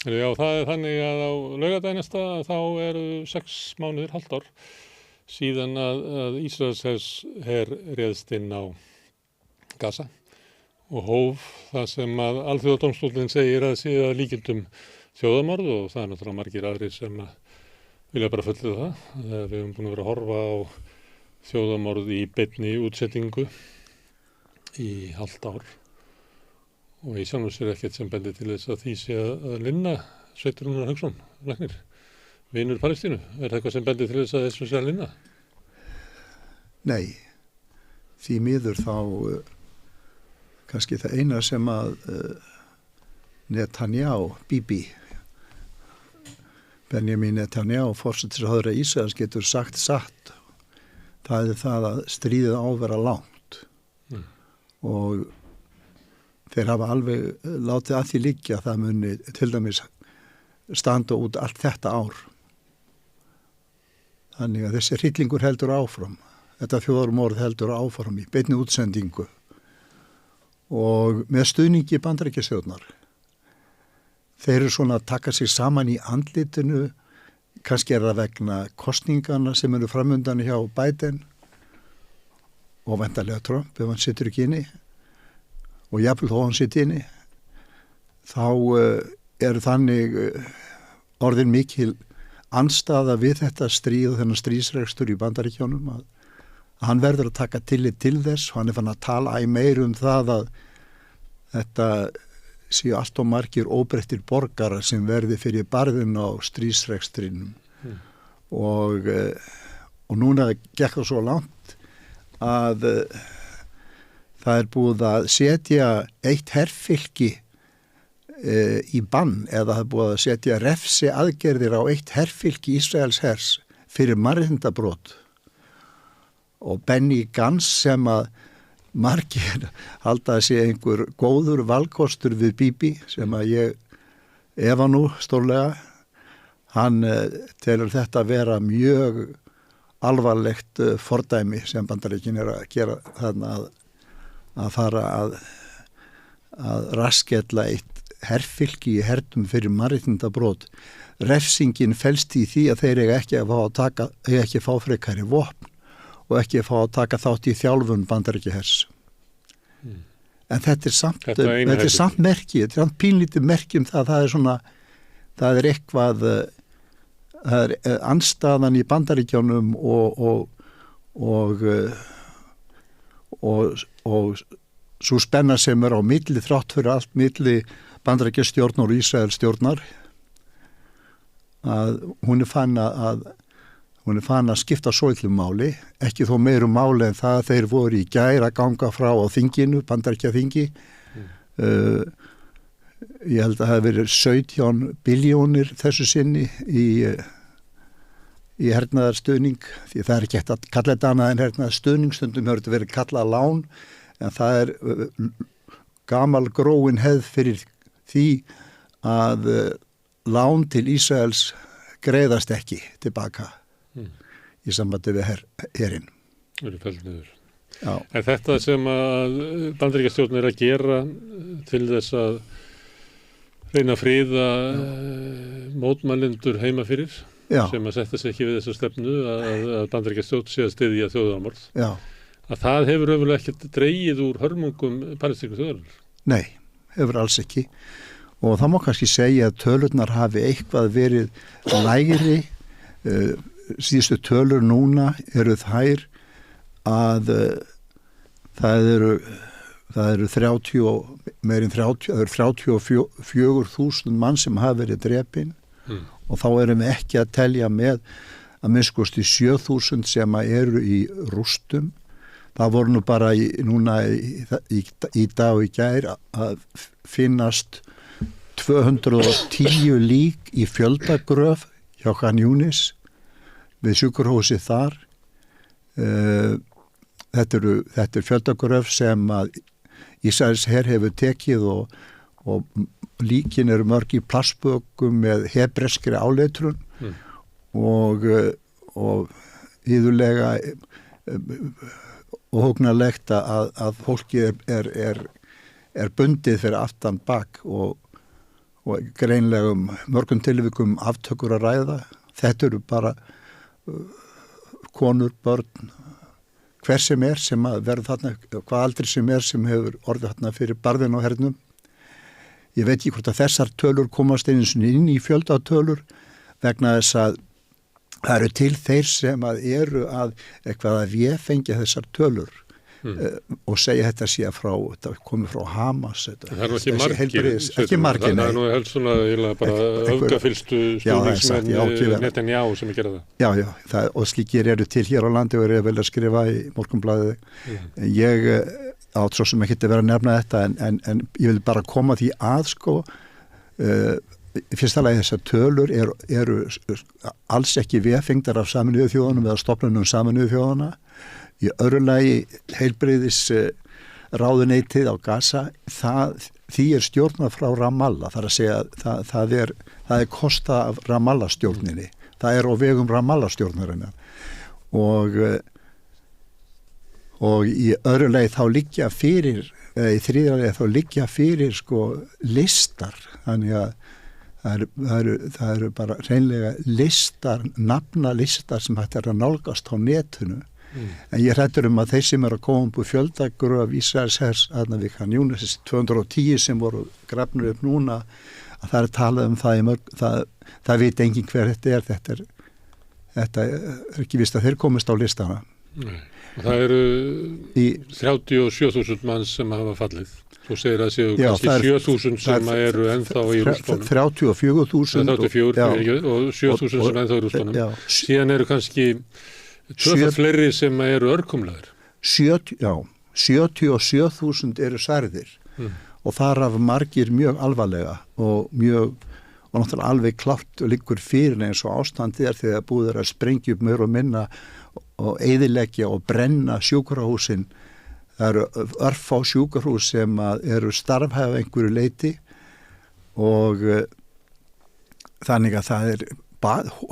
Já, það þannig að á laugardaginn næsta þá eru 6 mánuðir, hálft ár, síðan að Ísraels her réðst inn á Gaza og hóf það sem að Alþjóðadómstóllinn segir að sé að líkindum þjóðarmorð og það er náttúrulega margir aðrir sem vilja bara fullyrða það. Við höfum búin að vera að horfa á þjóðarmorð í beinni útsettingu í hálft ár og í sjálfum sér ekkert sem bendir til þess að því sé að linna Sveitur Rúnar Hauksson, læknir, vinur Palestínu. Er það eitthvað sem bendir til þess að þessu sé að linna? Nei, því miður þá kannski það eina sem að Netanyahu, Bibi, Benjamin Netanyahu, forsætisráðherra Ísraels, getur sagt satt. Það er það að stríðið á að vera langt og þeir hafa alveg látið að því liggja að það muni til dæmis standa út allt þetta ár. Þannig að þessi hryllingur heldur áfram. Þetta þjóðarmorð heldur áfram í beinni útsendingu og með stuðningi Bandaríkjastjórnar. Þeir eru svona að taka sig saman í andlitinu, kannski er það vegna kosningana sem eru framundan hjá Biden og væntanlega Trump ef hann situr ekki inni. Og jafnvel þó hann sitt inni, þá þannig orðin mikil andstaða við þetta stríð og þennan stríðsrekstur í Bandaríkjunum að hann verður að taka tillit til þess og hann er fann að tala meir það að þetta séu allt og margir óbreyttir borgarar sem verði fyrir barðin á stríðsrekstrinum og núna gekk það svo langt að það er búið að setja eitt herfylki í bann eða það er búið að setja refsi aðgerðir á eitt herfylki Ísraels hers fyrir mannréttindabrot og Benny Gantz sem að margir halda að sé einhver góður valkostur við Bibi sem að ég efa nú stórlega. Hann telur þetta að vera mjög alvarlegt fordæmi sem Bandaríkin er að gera þarna að fara að raskella eitt herfylki í herdum fyrir mannréttindabrót. Refsingin felst í því að þeir eiga ekki að fá frekari vopn og ekki að fá að taka þátt í þjálfun Bandaríkjahers. En þetta er samt merki, þetta er samt pínlítið merki það er svona, það er eitthvað, það er andstaðan í Bandaríkjunum og svo spenna sem er á milli þrátt fyrir allt milli Bandaríkjastjórnar og Ísraelsstjórnar að hún er fann að skipta svolítið máli, ekki þó meiru máli en það þeir voru í gær að ganga frá á þinginu, Bandaríkjaþingi. Ég held að það hefur verið 17 biljónir þessu sinni í hernaðarstuðning, því það er ekki hægt að kalla þetta annað en hernaðarstuðning, stundum hefur þetta verið kallað lán, en það er gamal gróin hefð fyrir því að lán til Ísraels greiðast ekki tilbaka í sambandi við herinn. Það eru fellt niður. Já. En þetta sem að Bandaríkjastjórn er að gera til þess að reyna að friða mótmælendur heima fyrir, Já. sem að setja sig ekki við þessa stefnu að Bandaríkjastjórn sé að styðja þjóðarmorð, Já. að það hefur öfulega ekkert dregið úr hörmungum palestínsku þjóðarinnar. Nei, hefur alls ekki. Og það má kannski segja að tölurnar hafi eitthvað verið lægri. Síðustu tölur núna eru þær að það eru 34.000 mann sem hafa verið drepin og þá erum við ekki að telja með að minnskosti 7.000 sem eru í rústum. Það voru nú bara í dag og í gær að finnast 210 lík í fjöldagröf hjá Khan Yunis við sjúkrahúsið þar. Þetta er fjöldagröf sem að Ísraels her hefur tekið og líkin eru mörg í plastbökum með hebreskri áleitrun og yðurlega óhugnarlegt að fólki er bundið fyrir aftan bak og og greinlegum mörgum tilvikum aftökur að ræða. Þetta eru bara konur, börn, hver sem að verður þarna, hvað aldrei sem hefur orðið þarna fyrir barðin á hernum. Ég veit ekki hvort að þessar tölur komast einu sinni inn í fjöldatölur vegna þess að það eru til þeir sem að eru að eitthvað að véfengja þessar tölur og segja þetta sé þetta komið frá Hamas. Það er nú ekki margir. Það er nú helst svona bara öfgafylstu stuðningsmenn Netanyahu sem gera það. Já, og slíkir eru til hér á landi og eru vel að skrifa í Morgunblaðið. Ég átt svo sem ekki að vera að nefna þetta en ég vil bara koma því að fyrsta lagi þessar tölur eru alls ekki véfengdar af Sameinuðu þjóðunum eða stofnunum Sameinuðu þjóðuna. Í öðru lagi heilbrigðis ráðuneytið á Gaza, því stjórnað frá Ramallah, þar að segja það er kosta af Ramallah stjórninni. Það er á vegum Ramallah stjórnarinnar og í öðru lagi þá liggja fyrir, í þriðja lagi þá liggja fyrir listar, þannig að það eru bara hreinlega listar, nafnalistar sem hægt að nálgast á netinu. En ég hræddur að þeir sem eru að koma upp úr fjöldagur af Ísraelshers þarna við Khan Yunis, þessi 210 sem voru grafnir upp núna, að það er talað það það veit enginn hver þetta er ekki víst að þeir komist á listana. Nei. Og það eru 37.000 manns sem hafa fallið. Þú segir að séu kannski 7.000 sem eru ennþá í rústunum. 34.000 og 7.000 sem ennþá í rústunum. Síðan eru kannski tvöfalt fleiri sem eru örkumlaðir. 77.000 eru særðir og þar af margir mjög alvarlega og náttúrulega alveg klárt og liggur fyrir eins og ástandið þegar búið að sprengja upp meira og minna og eyðileggja og brenna sjúkrahúsin. Það eru örfá sjúkrahús sem eru starfhæf einhverju leiti og þannig að það er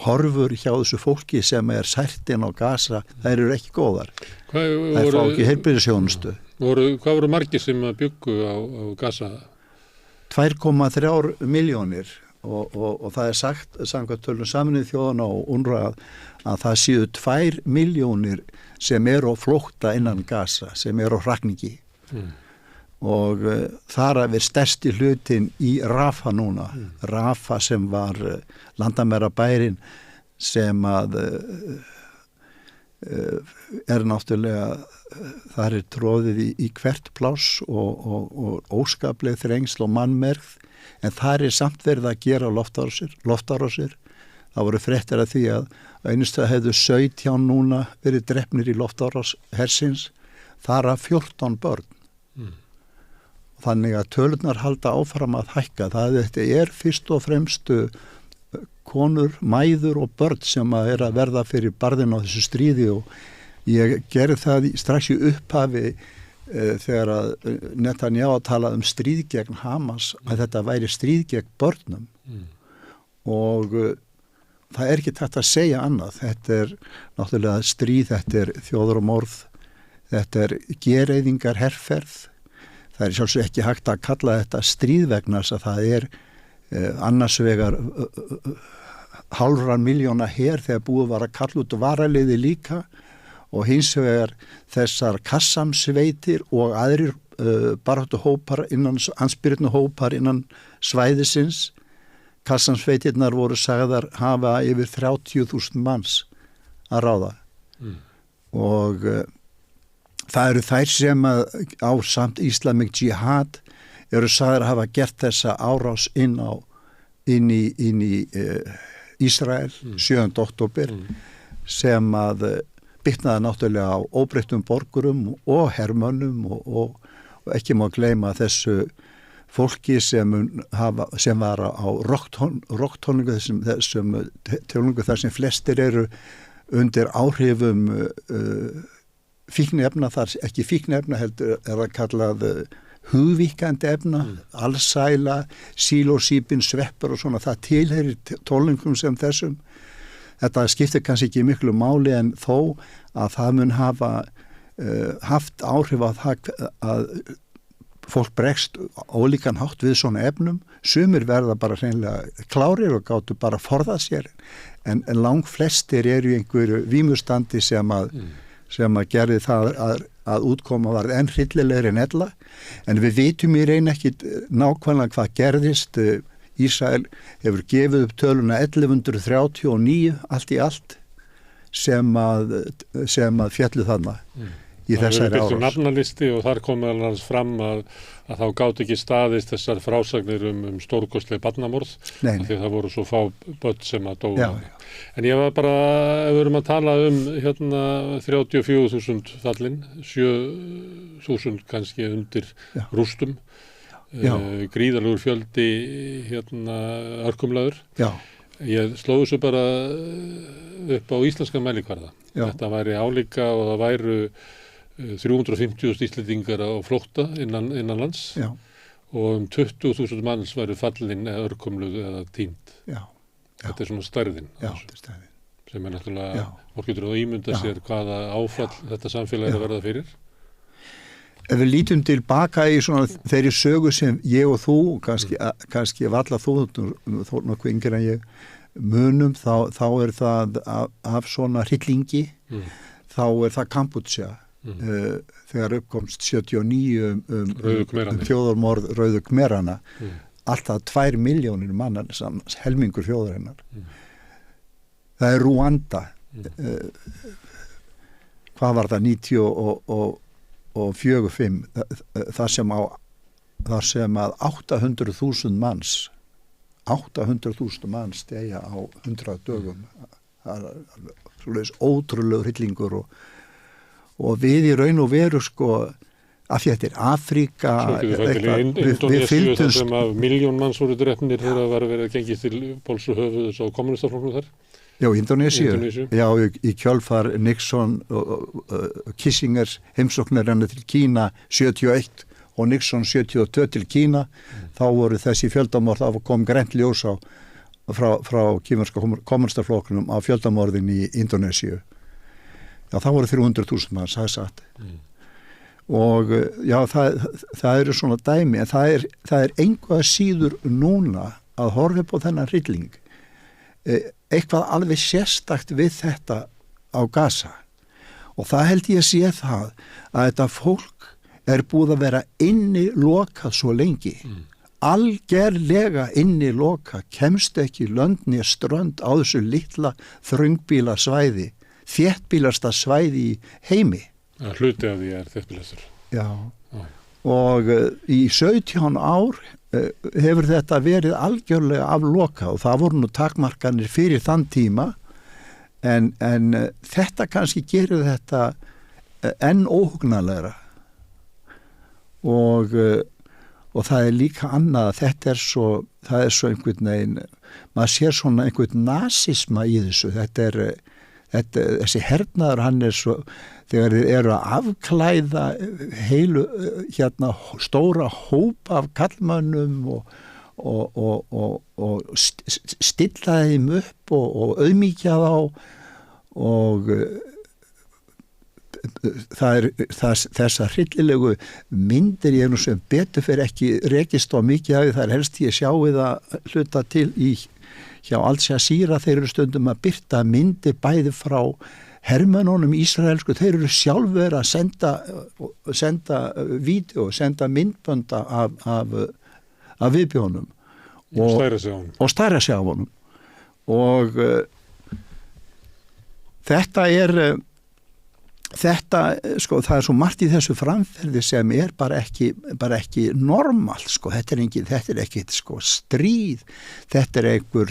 horfur hjá þessu fólki sem er sært inn á Gaza, það eru ekki góðar. Það fá ekki heilbrigðisþjónustu. Hvað voru margir sem bjuggu á Gaza? 2,3 milljónir og það er sagt samkvæmt tölum Sameinuðu þjóðanna og UNRWA að það séu 2 milljónir sem eru á flótta innan Gaza, sem eru á hrakningi. Og þar er stærsti hlutin í Rafah núna. Rafah sem var landamæra bærin sem að er náttúrulega, þar er tróðið í hvert pláss og óskapleg þrengsl og mannmergð, en þar er samt verið að gera loftárásir. Það voru fréttir af því að einustu hefðu 17 núna verið drepnir í loftárás hersins, þar af 14 börn. Þannig að tölurnar halda áfram að hækka. Þetta er fyrst og fremst konur, mæður og börn sem að verða fyrir barðin á þessu stríði og ég gerði það strax í upphafi þegar að Netanyahu talaði stríð gegn Hamas að þetta væri stríð gegn börnum og það er ekki hægt að segja annað. Þetta er náttúrulega stríð, þetta er þjóðarmorð, þetta er gereyðingar herferð. Það er sjálfsög ekki hægt að kalla þetta stríð vegna þess að það er annars vegar 500 milljóna her þegar búið var að kalla út varaliði líka og hins vegar þessar Kassamsveitir og aðrir baráttuhópar andspyrnuhópar innan svæðisins. Kassamsveitirnar voru sagðar hafa yfir 30.000 manns að ráða og það eru þær sem á samt Islamic Jihad eru sagðar að hafa gert þessa árás inn í Ísrael 7. október sem að bitnaði náttúrulega á óbreyttum borgurum og hermönnum og ekki má gleyma þessu fólki sem var á rocktónlingu þessum tjónlingu þar sem flestir eru undir áhrifum fíkniefna, þar ekki fíkniefna heldur er það kallað hugvíkandi efna, alsæla, sílósípin, sveppur og svona, það tilheyrir tólningum sem þessum. Þetta skiptir kannski ekki miklu máli en þó að það mun hafa haft áhrif á það að fólk bregst ólíkan hátt við svona efnum, sumir verða bara hreinlega klárir og gátu bara forðað sér, en lang flestir eru í einhverju vímustandi sem að gerði það að útkoma var enn hryllilegri en ella, en við vitum í raun ekki nákvæmlega hvað gerðist. Ísrael hefur gefið upp töluna 1139 allt í allt sem að fjallu þarna í þessari árás. Það er nafnalisti og þar kom alveg fram að þá gátt ekki staðist þessar frásagnir stórkostleg barnamorð, af því það voru svo fá börn sem að dóu. En ég var bara, ef við erum að tala 34.000 fallin, 7.000 kannski undir rústum, gríðarlegur fjöldi örkumlaður. Ég sló þessu bara upp á íslenska mælikvarða. Þetta væri álíka og það væru 350.000 Íslendingar á flótta innan lands og 20.000 manns væru fallin eða örkumluð eða týnd. Þetta er svona stærðin. Sem er náttúrulega, fólk getur að ímynda sér hvaða áfall þetta samfélag er að verða fyrir. Ef við lítum tilbaka í svona þeirri sögu sem ég og þú, kannski valla þú nokkuð yngri en ég, munum, þá er það af svona hryllingi, þá er það Kambódsja, þegar uppkomst 79 þjóðarmorð Rauðu Khmerana, alltaf 2 milljónir manna, helmingur þjóðarinnar. Það er Rúanda, hvað var það, 94-5, þar sem að 800.000 manns deyja á 100 dögum. Það er svoleiðis ótrúlegur hryllingur og við í raun og veru af því þetta er Afríka. Við fylgdumst sem að 1.000.000 manns voru drepnir þegar það var verið að gengið til Póls og höfuðs á kommunistaflokknum þar. Já, Indónesíu. Já, í kjölfar Nixon og Kissingers heimsóknarinnar til Kína 71 og Nixon 72 til Kína, þá voru þessi fjöldamorð, þá kom grænt ljós frá kínverska kommunistaflokknum á fjöldamorðin í Indónesíu. Já, þá voru 300.000 manns, það er satt. Og já, það eru svona dæmi, en það er engu að síður núna að horfa upp á þennan hrylling. Eitthvað alveg sérstakt við þetta á Gaza, og það held ég að sé það að þetta fólk er búið að vera innilokað svo lengi, algerlega innilokað, kemst ekki löndni strönd á þessu litla þröngbíla svæði, þéttbílasta svæði í heimi. Hluti af því er þéttbílastur. Já, og í 17 ár hefur þetta verið algjörlega aflokað og það voru nú takmarkanir fyrir þann tíma, en þetta kannski gerir þetta enn óhugnanlegra og það er líka annað, það er svo einhvern veginn, maður sér svona einhvern nasisma í þessu, þessi hernaður, hann er svo, þegar þeir eru að afklæða heilu stóra hópa af kallmönnum og stilla þeim upp og auðmýkja þá, og þessar hryllilegu myndir, ég nú sem betur fyrir ekki rekist á mikið af því, það er helst ég sjáu það hluta til hjá Al Jazeera, þeir eru stundum að birta myndir bæði frá hermönnunum ísraelsku, þeir eru sjálfur að senda vídeo, senda myndbönda af viðbjónum og stærra sig á honum, og það er svo margt í þessu framferði sem er bara ekki normalt, þetta er ekkit stríð, þetta er einhver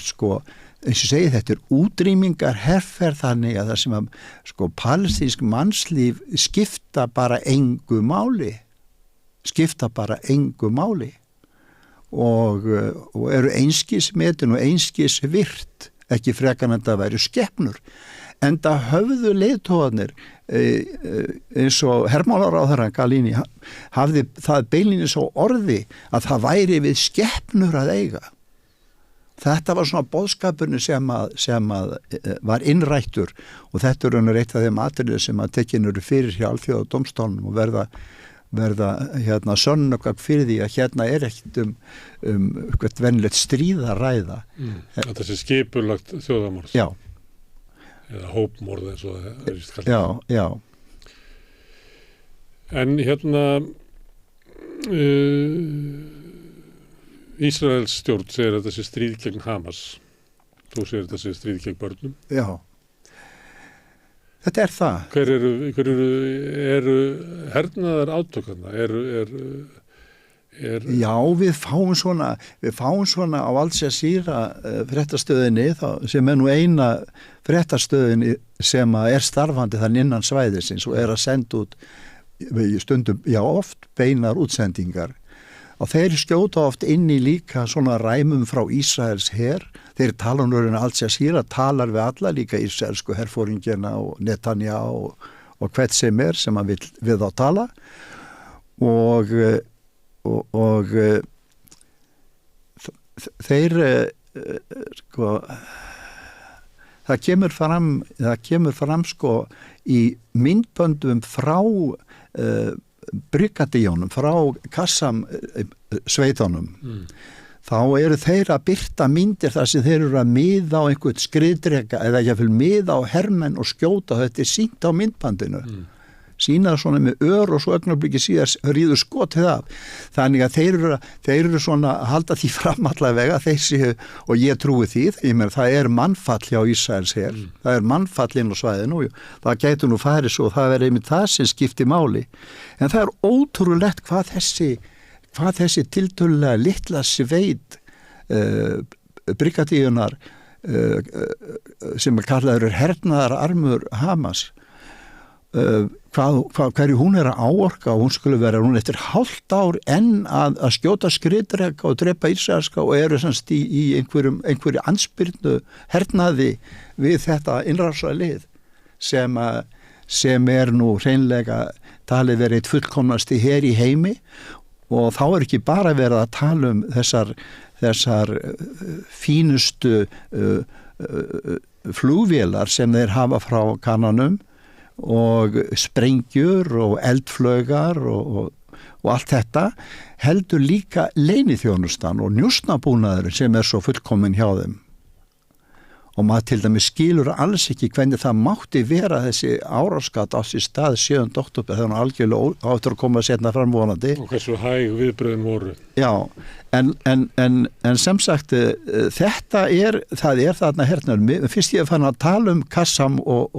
eins og segi, þetta er útrýmingar herferð, þannig að það sem að palestínsk mannslíf skipta bara engu máli og eru einskis metin og einskis virt, ekki frekar en það væru skepnur, en það höfðu leiðtogarnir eins og hermálaráðherrann Galini hafði það beinlínis á orði að það væri við skepnur að eiga. Þetta var svona boðskapurinn sem að var innrættur, og þetta er eitt af þeim atriði sem að tekin eru fyrir hjá Alþjóðadómstólnum og verða verða sönnögn fyrir því að hérna ekkert eitthvað venjulegt stríð að ræða. Þetta sé skipulagt þjóðarmorð. Já. Eða hópmorð eins og það er kallað. Já, já. En Ísraels stjórn segir þetta sé stríð gegn Hamas. Þú segir þetta sé stríð gegn börnum. Já. Þetta er það. Hver eru hernaðar átökana? Já, við fáum svona á Al Jazeera fréttastöðinni sem nú eina fréttastöðinni sem er starfandi þann innan svæðisins og að senda út stundum, já oft beinar útsendingar. Og þeir skjóta oft inn í líka svona ræmum frá Ísraels her. Þeir tala Al Jazeera talar við alla líka ísraelsku herfóringina og Netanyahu og hvert sem hann vill við þá tala. Og þeir það kemur fram sko í myndböndum frá brigadíjónum, frá Qassam sveitunum. Þá eru þeir að birta myndir þar sem þeir eru að miða á einhvern skriðdreka eða jafnvel miða á hermenn og skjóta. Þetta er sýnt á myndbandinu. Sýna það svona með og svo augnablikki síðar ríður skotið af. Þannig að þeir eru svona að halda því fram allavega þessi, og ég trúi því, það er mannfall hjá Ísraels her. Það er mannfall inn á svæðinu og það gætu nú farið svo, það verður einmitt það sem skiptir máli. En það er ótrúlegt hvað þessi tiltölulega litla sveit brigadíunar sem kallaður hernaðar armur Hamas, hverju hún er að áorka og hún eftir hálft ár enn að skjóta skriðdreka og drepa ísraelska og eru semst í einhverju andspyrnu hernaði við þetta innrásarlið sem er nú hreinlega talið verið eitt fullkomnasti her í heimi. Og þá er ekki bara verið að tala þessar fínustu flugvélar sem þeir hafa frá Kananum og sprengjur og eldflögar og allt þetta, heldur líka leyniþjónustan og njósnabúnaður sem er svo fullkomin hjá þeim. Og maður til dæmis skilur alls ekki hvernig það mátti vera þessi árásgat á sér stað 7. október þegar hann algjörlega áttur að koma að setna fram vonandi. Og hversu hæg viðbröðin voru. Já, en sem sagt það er þarna hernaður. Fyrst ég fann að tala Qassam og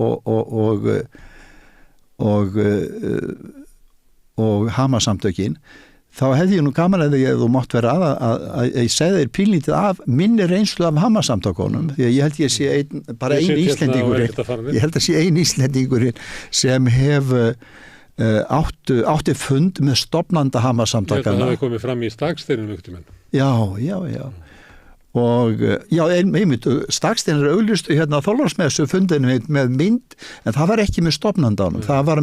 Hamas-samtökin, þá hefði ég nú gaman að þú mátt vera að ég segði þér pínlítið af minni reynslu af Hamas-samtökunum, því að ég held ég sé ein Íslendingurinn sem hef átti fund með stofnanda Hamas-samtökana. Þetta hafi komið fram í Staksteinum uktumenn. Já. Og einmitt Stakstein auglýstu hérna á Þorláksmessu fundinu með mynd, en það var ekki með stofnandanum, það var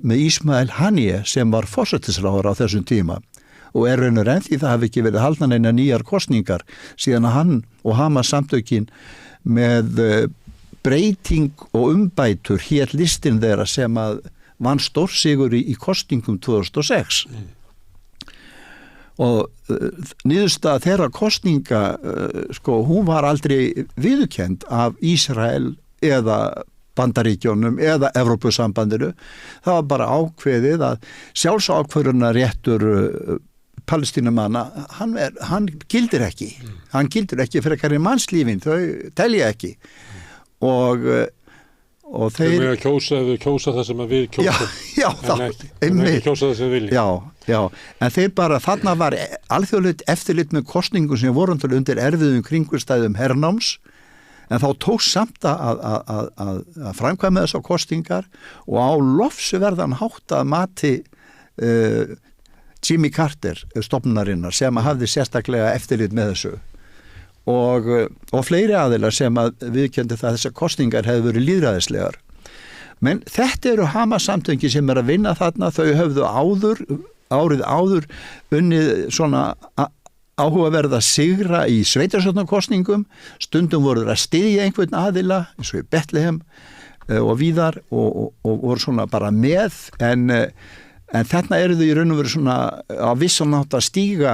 með Ismail Haniyeh sem var forsætisráðherra á þessum tíma og raunur enn því það hafi ekki verið haldnar neina nýjar kosningar síðan að hann og Hamas-samtökin með breyting og umbætur hér listin þeirra sem að vann stórsigur í kosningum 2006. Og niðurstaða þeirra kosninga hún var aldrei viðurkennd af Ísrael eða Bandaríkjónum eða Evrópusambandinu. Það var bara ákveðið að sjálfsákvörðunarréttur Palestínumanna, hann gildir ekki. Hann gildir ekki frekar í mannslífin, þau telja ekki. Og þeir með að kjósa það sem að við kjósa. Já, ekki kjósa það sem við viljum. Já, en þeir bara, þarna var alþjóðlegt eftirlit með kosningum sem voru undir erfiðum kringumstæðum hernáms. En þá tókst samt að framkvæma þessar kosningar og á lofsverðan hátt að mati Jimmy Carter stofnunarinnar sem að hafði sérstaklega eftirlit með þessu og fleiri aðilar sem að viðurkenndi það að þessar kosningar hefðu verið lýðræðislegar. Men þetta eru Hamas-samtökin sem að vinna þarna, þau höfðu árið áður unnið svona áhugaverða sigra í sveitarstjórnarkosningum, stundum voru að styðja einhvern aðila eins og í Betlehem og víðar og voru svona bara með en En þarna eru þau í raun og veru svona á vissan nátt að stíga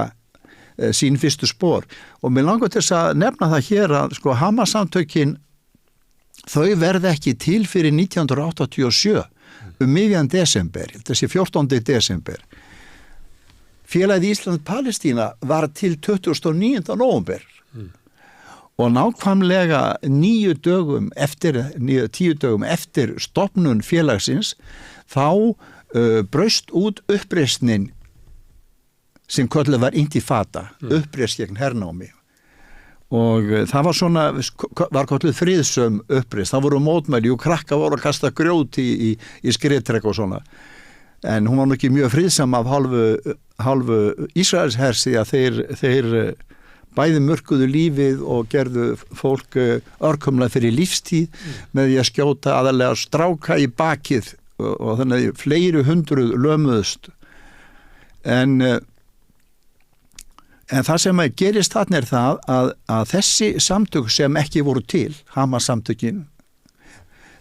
sín fyrstu spor og mér langar til þess að nefna það hér að sko Hamas-samtökin þau verða ekki til fyrir 1987 miðjan desember, þessi 14. desember. Félagið Ísland-Palestína var til 29. nóvember og nákvæmlega 10 dögum eftir stofnun félagsins þá braust út uppreisnin sem kölluð var intifada, uppreist gegn hernámi. Og það var kölluð friðsöm uppreist. Það voru mótmæli og krakka voru að kasta grjót í skriðtrekk og svona. En hún var nú ekki mjög friðsam af hálfu Ísraelshersi að þeir bæði mörkuðu lífið og gerðu fólk örkumlega fyrir lífstíð með því að skjóta aðalega stráka í bakið og þannig að fleiri hundruð lömuðust. En það sem gerist þarna það að þessi samtök sem ekki voru til, Hamas-samtökin,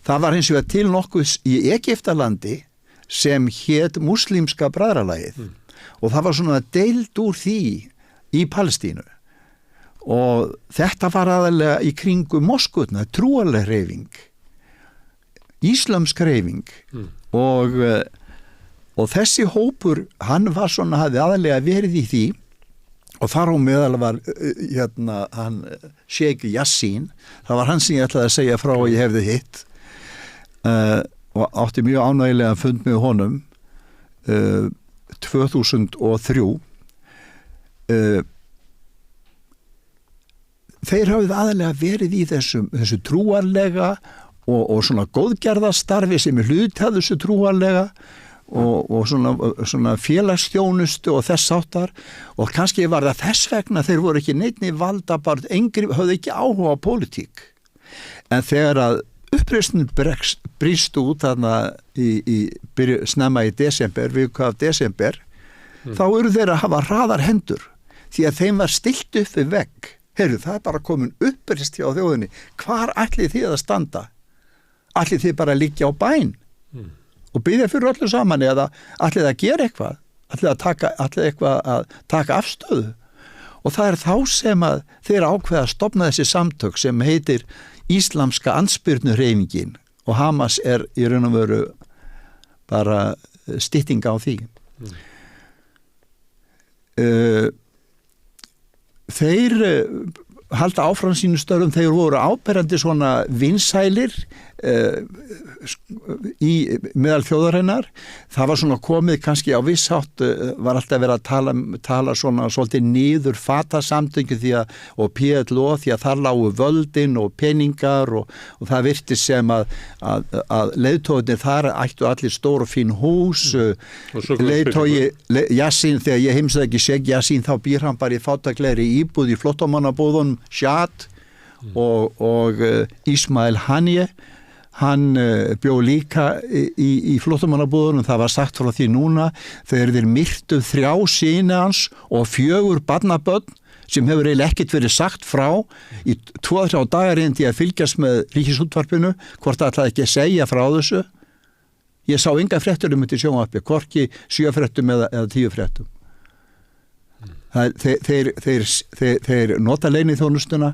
það var hins vegar til nokkuð í Egyptalandi sem hét Múslimska bræðralagið og það var svona deild úr því í Palestínu og þetta var aðalega í kringum moskutna, trúarleg hreyfing, íslamsk hreyfing og þessi hópur, hann var svona, hafði aðalega verið í því og þar á meðal var hann Sheikh Yassin, það var hann sem ég ætlaði að segja frá og ég hefði hitt og átti mjög ánægilega fund með honum 2003. Þeir hafði aðalega verið í þessu trúarlega og svona góðgerðastarfi sem hluti af þessu trúarlega og svona félagsþjónustu og þess áttar og kannski var það þess vegna þeir voru ekki neinni valdabart, höfðu ekki áhuga á pólitík. En þegar að uppreisnin brýst út þarna snemma í desember, viku af desember, þá eru þeir að hafa hraðar hendur því að þeim var stillt upp við vegg. Heyrðu, það bara komin uppreist hjá þjóðinni. Hvar ætlið þið að standa? Ætlið þið bara að liggja á bæn? Og byrja fyrir öllu saman eða ætlið að gera eitthvað, ætlið að taka afstöðu og það þá sem að þeir ákveða að stofna þessi samtök sem heitir Íslamska andspyrnuhreyfingin og Hamas í raun og veru bara stytting á því. Þeir halda áfram sínu störfum, þeir voru áberandi svona vinsælir meðal þjóðarinnar. Það var svona komið kannski á vissátt, var alltaf verið að tala svona svolítið niður fatasamtöngu og PLO því að þar lágu völdin og peningar og það virti sem að leiðtóðinir þar ættu allir stór og fín hús. Leiðtói Yassin, þegar ég heimsaði ekki Sheikh Yassin, þá býr hann bara í fátæklegri íbúð í flóttamannabúðunum Shad og Ismail Haniyeh, hann bjó líka í flóttamannabúðunum. Það var sagt frá því núna þegar þeir myrtu 3 syni hans og 4 barnabörn sem hefur eiginlega ekkert verið sagt frá í 2-3 dagar reyndi að fylgjast með Ríkisútvarpinu hvort það ætlaði ekki að segja frá þessu. Ég sá enga fréttur þetta í sjónvarpi, hvorki 7 fréttum eða 10 fréttum. Þeir nota leyniþjónustuna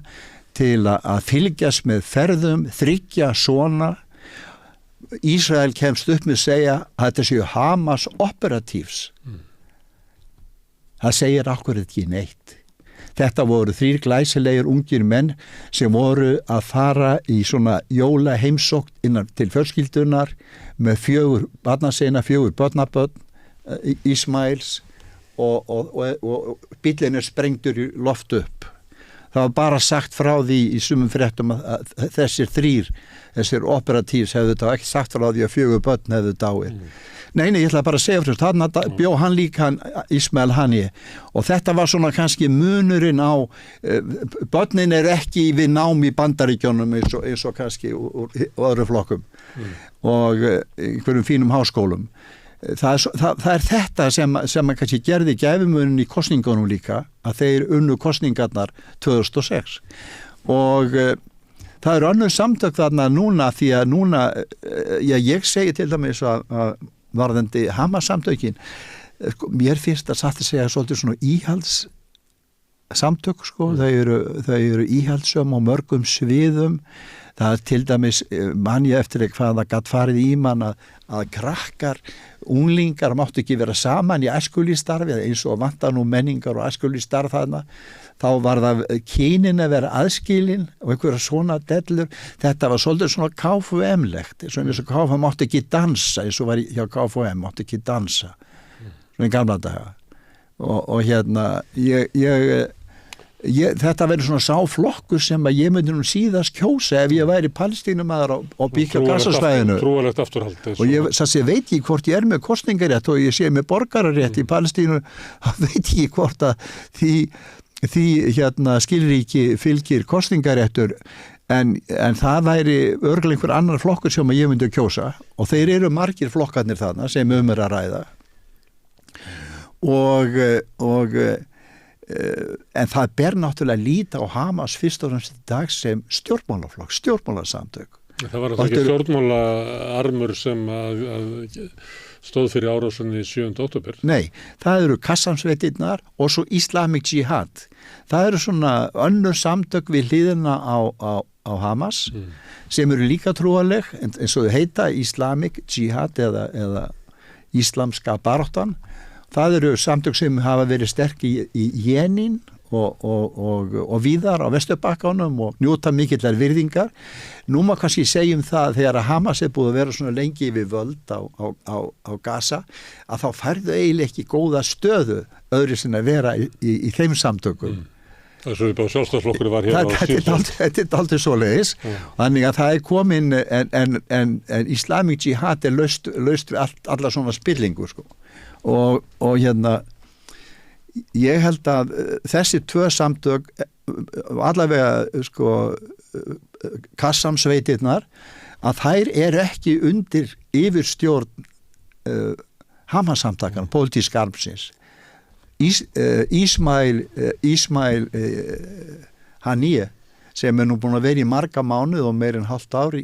til að fylgjast með ferðum 3 svona. Ísrael kemst upp með að segja að þetta séu Hamas operatives. Það segir okkur ekki neitt. Þetta voru 3 glæsilegir ungir menn sem voru að fara í svona jólaheimsókn innan til fjölskyldunar með 4 barnasyna, 4 barnabörn Ismails og bíllinn sprengdur í loft upp. Það var bara sagt frá því í sumum fréttum að þessir operatívs hefðu þá ekki sagt frá því að 4 börn hefðu dáið. Nei, ég ætla bara að segja frá þarna bjó hann líka Ismail Haniyeh og þetta var svona kannski munurinn á börnin ekki við nám í Bandaríkjunum eins og kannski úr öðru flokkum og einhverjum fínum háskólum. Það þetta sem kannski gerði gæfumuninn í kosningunum líka að þeir unnu kosningarnar 2006 og það önnur samtök þarna núna því að núna ég segi til dæmis að varðandi Hamas-samtökin, sko, mér finnst að satt að segja svolítið svona íhaldssamtök, sko, þau eru íhaldssöm á mörgum sviðum. Það er til dæmis, man ég eftir hvað það gat farið í mann að krakkar, unglingar máttu ekki vera saman í æskulýðsstarfi, eins og vantar nú menningar og æskulýðsstarf þarna, þá var það kynin að vera aðskilin og einhverja svona dellur. Þetta var svolítið svona KFUM-legt, eins og KFUM máttu ekki dansa, eins og var hjá KFUM máttu ekki dansa, svona í gamla daga. Og hérna, þetta verður svona sáflokkur sem að ég myndi nú síðast kjósa ef ég væri palestínumaður og byggja Gaza-svæðinu. Trúarlegt afturhald. Og ég veit ekki hvort ég með kosningarétt og ég sé með borgararétt í Palestínu, þá veit ekki hvort að því hérna skilríki fylgir kosningaréttur, en það væri örugglega einhver annar flokkur sem að ég myndi kjósa, og þeir eru margir flokkarnir þarna sem er að ræða. En það ber náttúrulega líta á Hamas fyrst og fremst í dag sem stjórnmálaflokk, stjórnmálasamtök. Það var ekki stjórnmálaarmur sem að stóð fyrir árásunni 7. október. Nei, það eru Kassamsveitirnar og svo Islamic Jihad. Það eru svona önnur samtök við hliðina á Hamas sem eru líka trúarleg, eins og þau heita Islamic Jihad eða Íslamska baráttan. Það eru samtök sem hafa verið sterk í Jenin og víðar á Vesturbakkanum og njóta mikillar virðingar. Nú má kannski segjum það þegar að Hamas er búið að vera svona lengi við völd á Gaza, að þá færðu eiginlega ekki góða stöðu öðru sem að vera í þeim samtökum. Það er svo bara sjálfstæðsflokkur var hér á síðan. Þetta er aldrei svoleiðis. Þannig að það er komin en Islamic Jihad er laust við alla svona spillingu, sko. Og hérna ég held að þessi tvö samtök allavega sko Kassamsveitirnar, að þær eru ekki undir yfirstjórn Hamas-samtakanna, pólitíska armsins. Ismail Haniyeh, sem er nú búin að vera í marga mánuð og meir en hálft ár í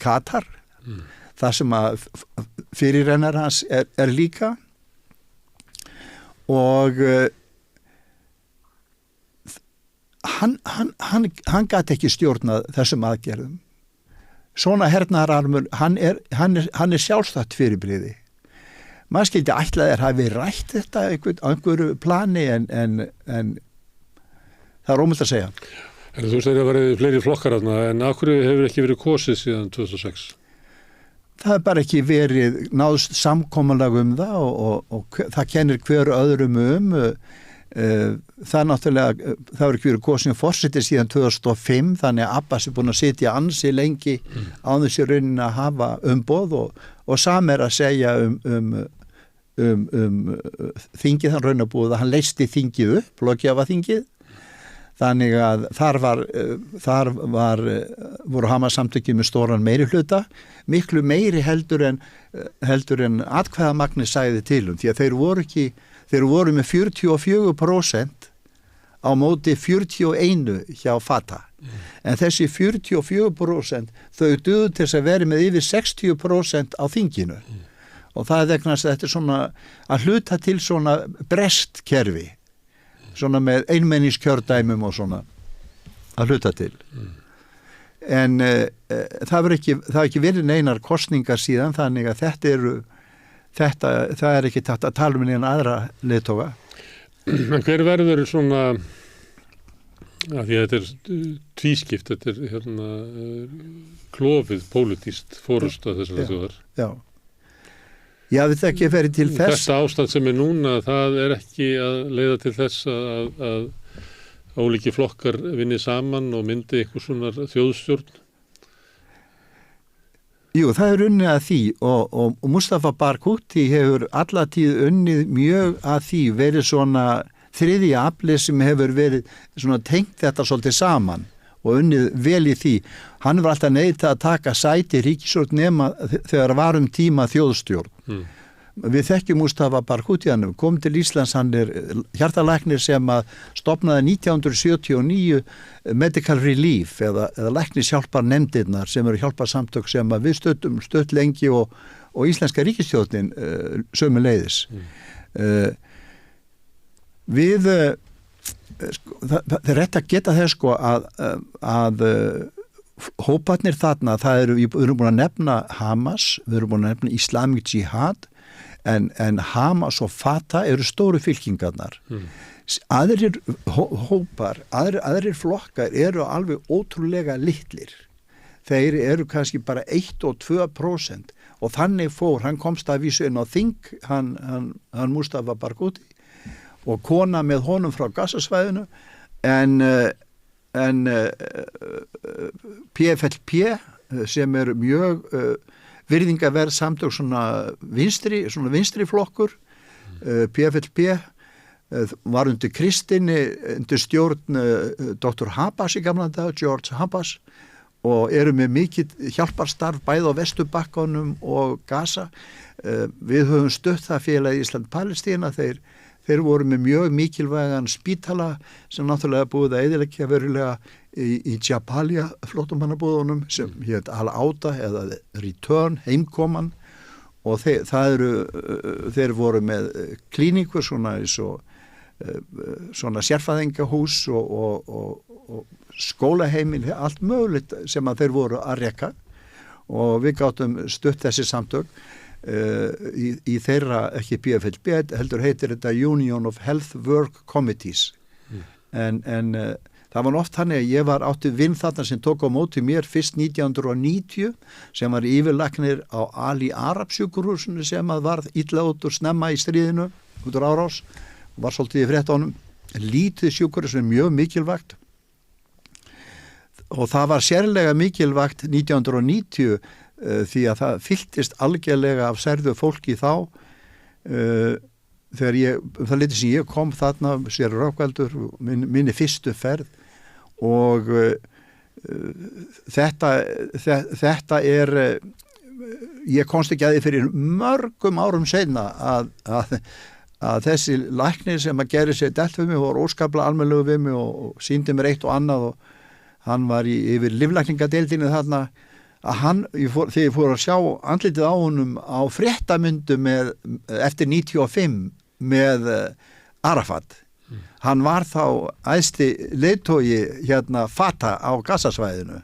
Katar, þar sem að fyrirrennar hans er líka, og hann gat ekki stjórnað þessum aðgerðum. Svona hernaðararmur, hann er sjálfstætt fyrirbrigði. Maður skildi ætla þeir hafi rætt þetta á einhverju plani, en það er ómögulegt að segja. Þú veist að það verið fleiri flokkar þarna, en af hverju hefur ekki verið kosið síðan 2006? Það er bara ekki verið náðst samkomulag það og það kennir hver öðrum það er náttúrulega, það verið ekki verið kosin forseti síðan 2005, þannig að Abbas er búin að sitja ansi lengi án þessi raunin að hafa umboð og sam er að segja þingið, þann raunabúið að hann leysti þingið upp, löggjafarþingið. Þannig að þar voru Hamas-samtökin með stóran meiri hluta, miklu meiri heldur en atkvæðamagni sagði til því að þeir voru með 44% á móti 41 hjá Fatah. En þessi 44% þau duðu til þess að vera með yfir 60% á þinginu. Og það er vegna að þetta er svona að hluta til svona brestkerfi. Svona með einmenningskjördæmum og svona að hluta til. En það er ekki verið neinar kosningar síðan, þannig að það er ekki tætt að tala um eina aðra leiðtoga. En hver verður svona, að því að þetta er tvískipt, þetta er klofið pólitískt fórusta þessara þjóðar. Já. Já, þetta ekki verið til þess. Þetta ástand sem er núna, það er ekki að leiða til þess að ólíki flokkar vinni saman og myndi eitthvað svona þjóðstjórn? Jú, það er unnið að því og Mustafa Barghouti hefur allatíð unnið mjög að því, verið svona þriðja afli sem hefur verið svona tengt þetta svolítið saman og unnið vel í því. Hann var alltaf neitað að taka sæti ríkisstjórn nema þegar var tíma þjóðstjórn. við þekkjum Mustafa Barghouti, kom til Íslands, hann hjartalæknir sem að stofnaði 1979 Medical Relief eða læknishjálpar nefndirnar sem eru hjálparsamtök sem að við stödd lengi og íslenska ríkisstjórnin sömuleiðis. Það rétt að geta þess sko að hóparnir þarna, við erum búin að nefna Hamas, við erum búin að nefna Islamic Jihad, en Hamas og Fatah eru stóru fylkingarnar. Aðrir hópar, aðrir flokkar eru alveg ótrúlega litlir. Þeir eru kannski bara 1 og 2% og þannig hann komst að vísu inn á þing, hann Mustafa Barghouti og kona með honum frá Gaza-svæðinu en PFLP sem mjög virðingaverð samtök svona vinstri flokkur, PFLP var undir Kristinni, undir stjórn Dr. Habas í gamla dag, George Habas, og eru með mikið hjálparstarf bæði á Vesturbakkanum og Gaza. Við höfum stött það félagi Ísland-Palestína, þeir voru með mjög mikilvægan spítala sem náttúrulega búið að eyðileggja verulega í Jabalia flóttamannabúðunum sem hét Al-Auda eða Return, heimkoman, og þeir voru með klíníkur svona sérfræðingahús og skólaheimil, allt mögulegt sem að þeir voru að reka, og við gátum stutt þessi samtök í þeirra, ekki PFLP, heldur heitir þetta Union of Health Work Committees. En það var oft þannig að ég átti vinn þarna sem tók á móti mér fyrst 1990 sem var yfirlæknir á Ali Arab sjúkrahúsinu sem að varð illa út úr snemma í stríðinu, út úr árás, var svolítið í fréttunum. Lítið sjúkrahús mjög mikilvægt, og það var sérlega mikilvægt 1990 því að það fylltist algjörlega af særðu fólki þá. Þegar það liti sem ég kom þarna, sér Rökkveldur, minni fyrstu ferð, og þetta ég komst ekki að því fyrir mörgum árum seinna að þessi læknir sem að gera sér delt við mig og var óskaplega almennilegu við mig og sýndi mér eitt og annað, og hann var yfir lyflækningadeildinni þarna, að þegar ég fór að sjá andlitið á honum á fréttamyndum eftir 95 með Arafat. Hann var þá æðsti leiðtogi Fatah á Gaza-svæðinu,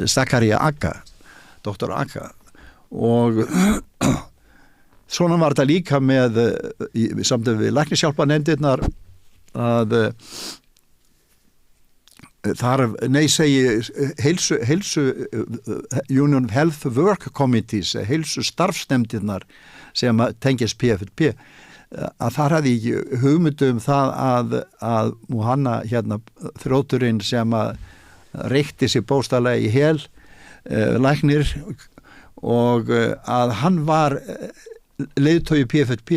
Zakaria Akka, Dr. Akka, og svona var þetta líka samt við læknishjálparnefndirnar að heilsu Union of Health Work Committees, heilsu starfsnefndirnar sem tengist PFLP, að þar hafði ég hugmyndum það að Muhanna þrjóturinn sem að reykti sig bóstalega í hel, læknir, og að hann var leiðtogi PFLP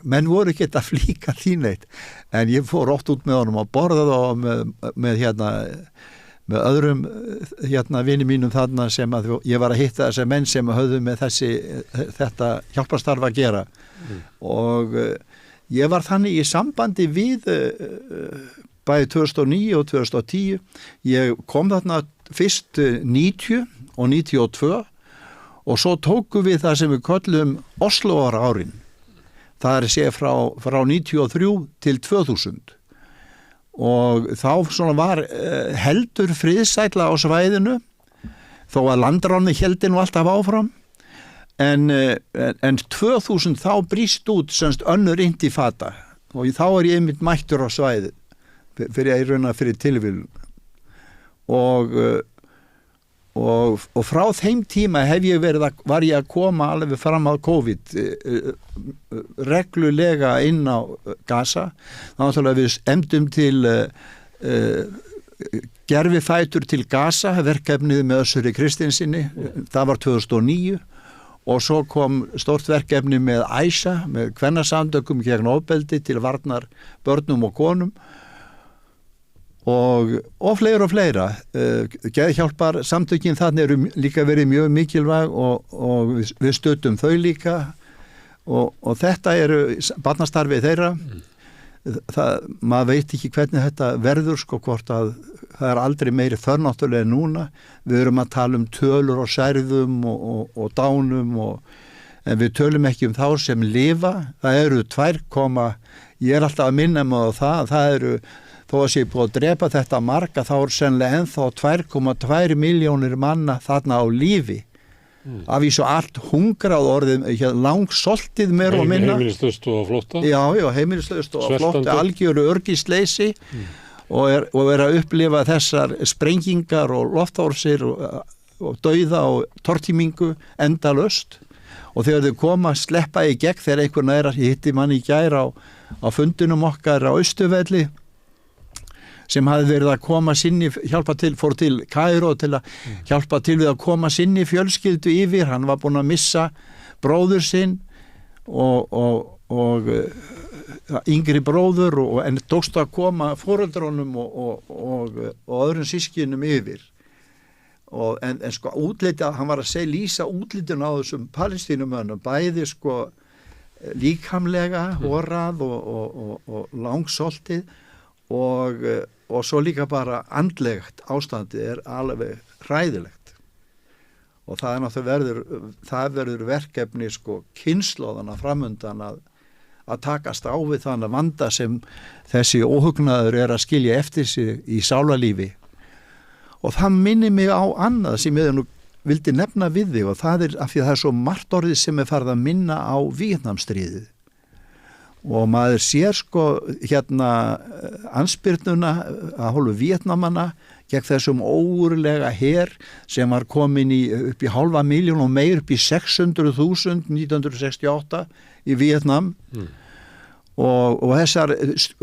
menn voru ekki að flíka því neitt, en ég fór oft út með honum að borða og með öðrum vini mínum þarna sem að ég var að hitta þessar menn sem höfðu með þetta hjálparstarf að gera. Og ég var þannig í sambandi við bæði 2009 og 2010. Ég kom þarna fyrst 90 og 92, og svo tókum við það sem við köllum Osloar árin. Það að segja frá 93 til 2000. Og þá svona var heldur friðsætla á svæðinu, þó að landráni héldi nú alltaf áfram. En 2000 þá brýst út semst önnur intifada, og þá ég einmitt mættur á svæðið fyrir tilviljun. Og frá þeim tíma var ég að koma alveg fram á COVID reglulega inn á Gaza. Þannig að við efndum til gervifætur til Gaza, verkefnið með Össuri Kristinsinni, það var 2009, og svo kom stórt verkefni með Aisha, með kvennasamtökum gegn ofbeldi til varnar börnum og konum, og fleira. Geðhjálpar samtökin þarna eru líka verið mjög mikilvæg, og við stöttum þau líka. og þetta eru barnastarfið þeirra. Maður veit ekki hvernig þetta verður sko, hvort að það aldrei meiri þörnáttúrulega núna. Við erum að tala tölur og særðum og dánum en við tölum ekki þá sem lifa. Það eru 2, ég alltaf að minna mig á það eru, þó að sé búið að drepa þetta marga, þá sennilega ennþá 2,2 milljónir manna þarna á lífi. Af því svo allt hungrað orðið langsoltið meir og minna. Heimilislaust og flótta. Já, heimilislaust og flótta, algjöru örgisleysi og er að upplifa þessar sprengingar og loftárásir og dauða og tortímingu endalaust. Og þegar þau koma sleppa í gegn þegar einhvern hitti mann í gær á fundunum okkar á Austurvelli sem hafði verið að koma sinni, fór til Kaíró til að hjálpa til við að koma sinni fjölskyldu yfir. Hann var búinn að missa bróður sinn og yngri bróður en tókst að koma foreldrunum og öðrum systkinum yfir. En sko útlitið, hann var að lýsa útlitinu á þessum palestínumönnum, bæði sko líkamlega, horrað og langsoltið og svo líka bara andlegt ástandið alveg hræðilegt. Og það verður verkefni sko kynslóðana framundan að takast á við þann að vanda sem þessi óhugnaður að skilja eftir sig í sálarlífi. Og það minnir mig á annað sem ég nú vildi nefna við þig og það af því að það svo margt orðið sem farið að minna á Víetnamstríðið. Og maður sér sko anspyrnuna að hálfu Víetnamanna gegn þessum ógurlega her sem var komin upp í 500.000 og meir upp í 600.000 1968 í Víetnam. Og þessar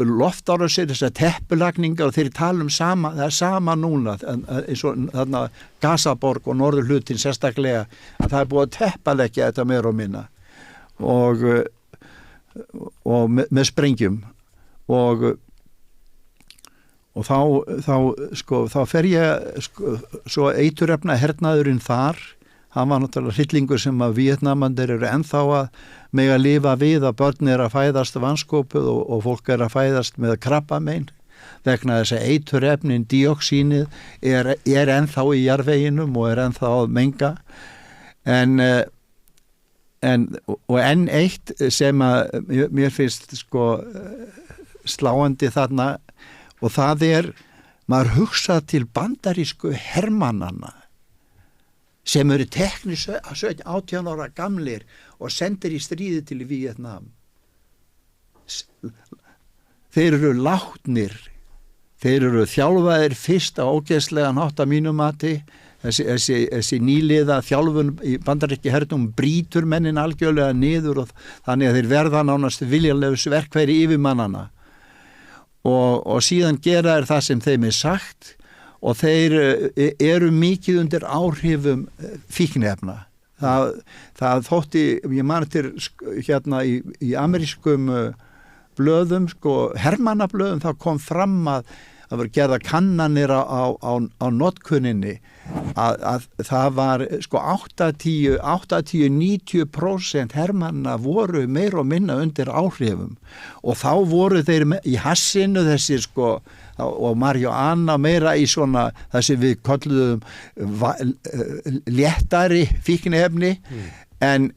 loftárásir, þessar teppulagningar og þeir tala sama, það sama núna eins og þarna Gazaborg og norðurhlutin sérstaklega að það búið að teppalegja þetta meira og minna og með sprengjum og þá fer ég svo eiturefna hernaðurinn þar. Hann var náttúrulega hryllingur sem að Víetnamandir eru ennþá að mega lifa við að börn að fæðast vanskópuð og fólk að fæðast með krabbamein vegna þess að eiturefnin dioxínið er ennþá í jarðveginum og er ennþá að menga enn eitt sem að mér finnst sko sláandi þarna og það maður hugsað til bandarísku hermannanna sem eru teknir 18 ára gamlir og sendir í stríði til Víetnam. Þeir eru látnir, þeir eru þjálfaðir fyrst á ógeðslegan hátt að mínum mati. Þessi nýliða þjálfun í Bandaríski hernum brýtur mennin algjörlega niður og þannig að þeir verða nánast viljarlegs verkfæri yfirmannana og síðan gera þeir það sem þeim sagt og þeir eru mikið undir áhrifum fíkniefna. Það þótti, ég man eftir í amerískum blöðum, sko hermannablöðum, það kom fram að það voru gerða kannanir á notkuninni að það var sko 80-90% hermanna voru meir og minna undir áhrifum og þá voru þeir í hassinu þessir sko og marihuana meira í svona þessi við kolluðum léttari fíkniefni en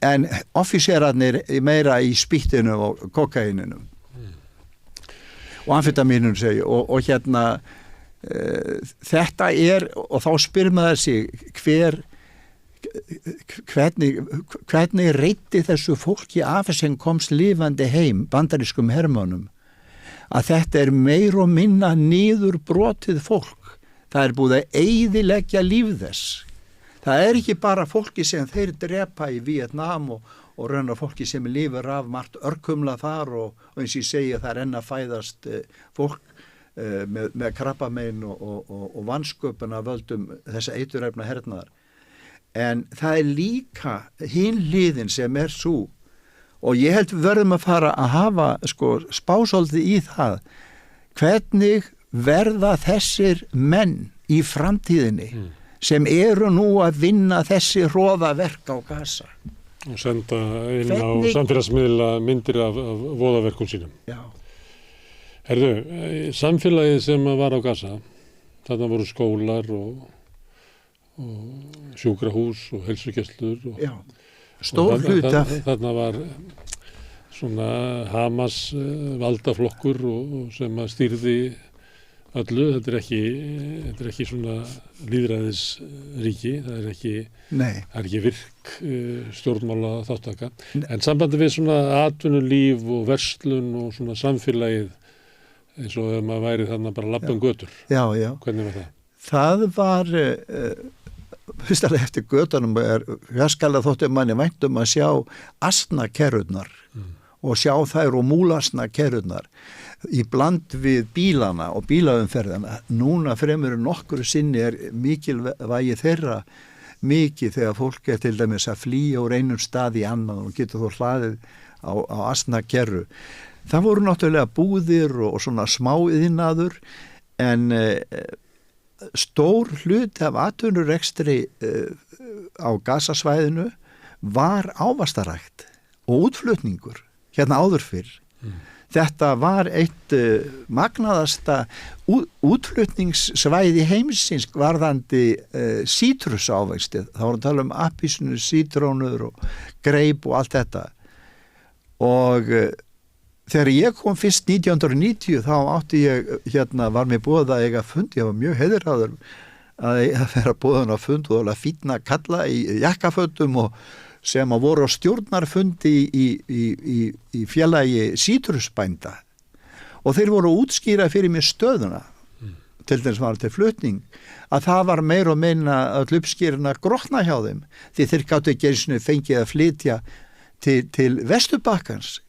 offíserarnir meira í spýttinu og kokaininu og amfetamínum segi og þetta og þá spyr maður sig hvernig reiddi þessu fólki af sem komst lifandi heim bandarískum hermönnum að þetta meir og minna niður brotið fólk. Það búið að eyðileggja líf þess. Það ekki bara fólki sem þeir drepa í Víetnam og raunar fólki sem lifir af margt örkumla þar og eins ég segi að það enn að fæðast fólk með krabbamein og vansköpun af völdum þessa eiturefna hernaðar. En það líka hin hliðin sem svo og ég held við verðum að fara að hafa spásóldi í það hvernig verða þessir menn í framtíðinni sem eru nú að vinna þessi hroðaverk á Gaza. Og senda inn á samfélagsmiðla myndir af voðaverkum sínum. Já. Herðu, samfélagið sem var á Gaza, þarna voru skólar og sjúkrahús og heilsugæslur. Já, stór hluta. Þarna var svona Hamas valdaflokkur og sem að stýrði öllu. Þetta er ekki svona lýðræðisríki, það er ekki virk stjórnmála þáttaka. En sambandi við svona atvinnulíf og verslun og svona samfélagið eins og ef maður væri þarna bara labba götur. Já. Hvernig var það? Það var, fyrst alveg eftir götunum fjarskalega þótti manni vænt að sjá asnakerrurnar og sjá þær og múlasnakerrurnar í bland við bílana og bílaumferðina. Núna fremur nokkru sinni mikilvægi þeirra mikið þegar fólk til dæmis að flýja úr einum stað í annan og getur þó hlaðið á asnakerru. Það voru náttúrulega búðir og svona smáiðnaður en stór hluti af atvinnurekstri á Gazasvæðinu var ávastarækt og útflutningur hérna áður fyrr. Þetta var eitt magnaðasta útflutningssvæði heimsins varðandi sítrusávexti. Það voru að tala um appelsínur, sítrónur og greip og allt þetta. Og þegar ég kom fyrst 1990 þá átti ég, var mér boðið að eiga fund, ég var mjög heiðraður að vera boðin á fund og fínna kalla í jakkafötum og sem að voru á stjórnarfundi í félagi sítrusbænda og þeir voru að útskýra fyrir mér stöðuna til þess var til flutning að það var meir og minna öll uppskýrina grotna hjá þeim því þeir gátu ekki einu sinni fengið að flytja til Vesturbakkans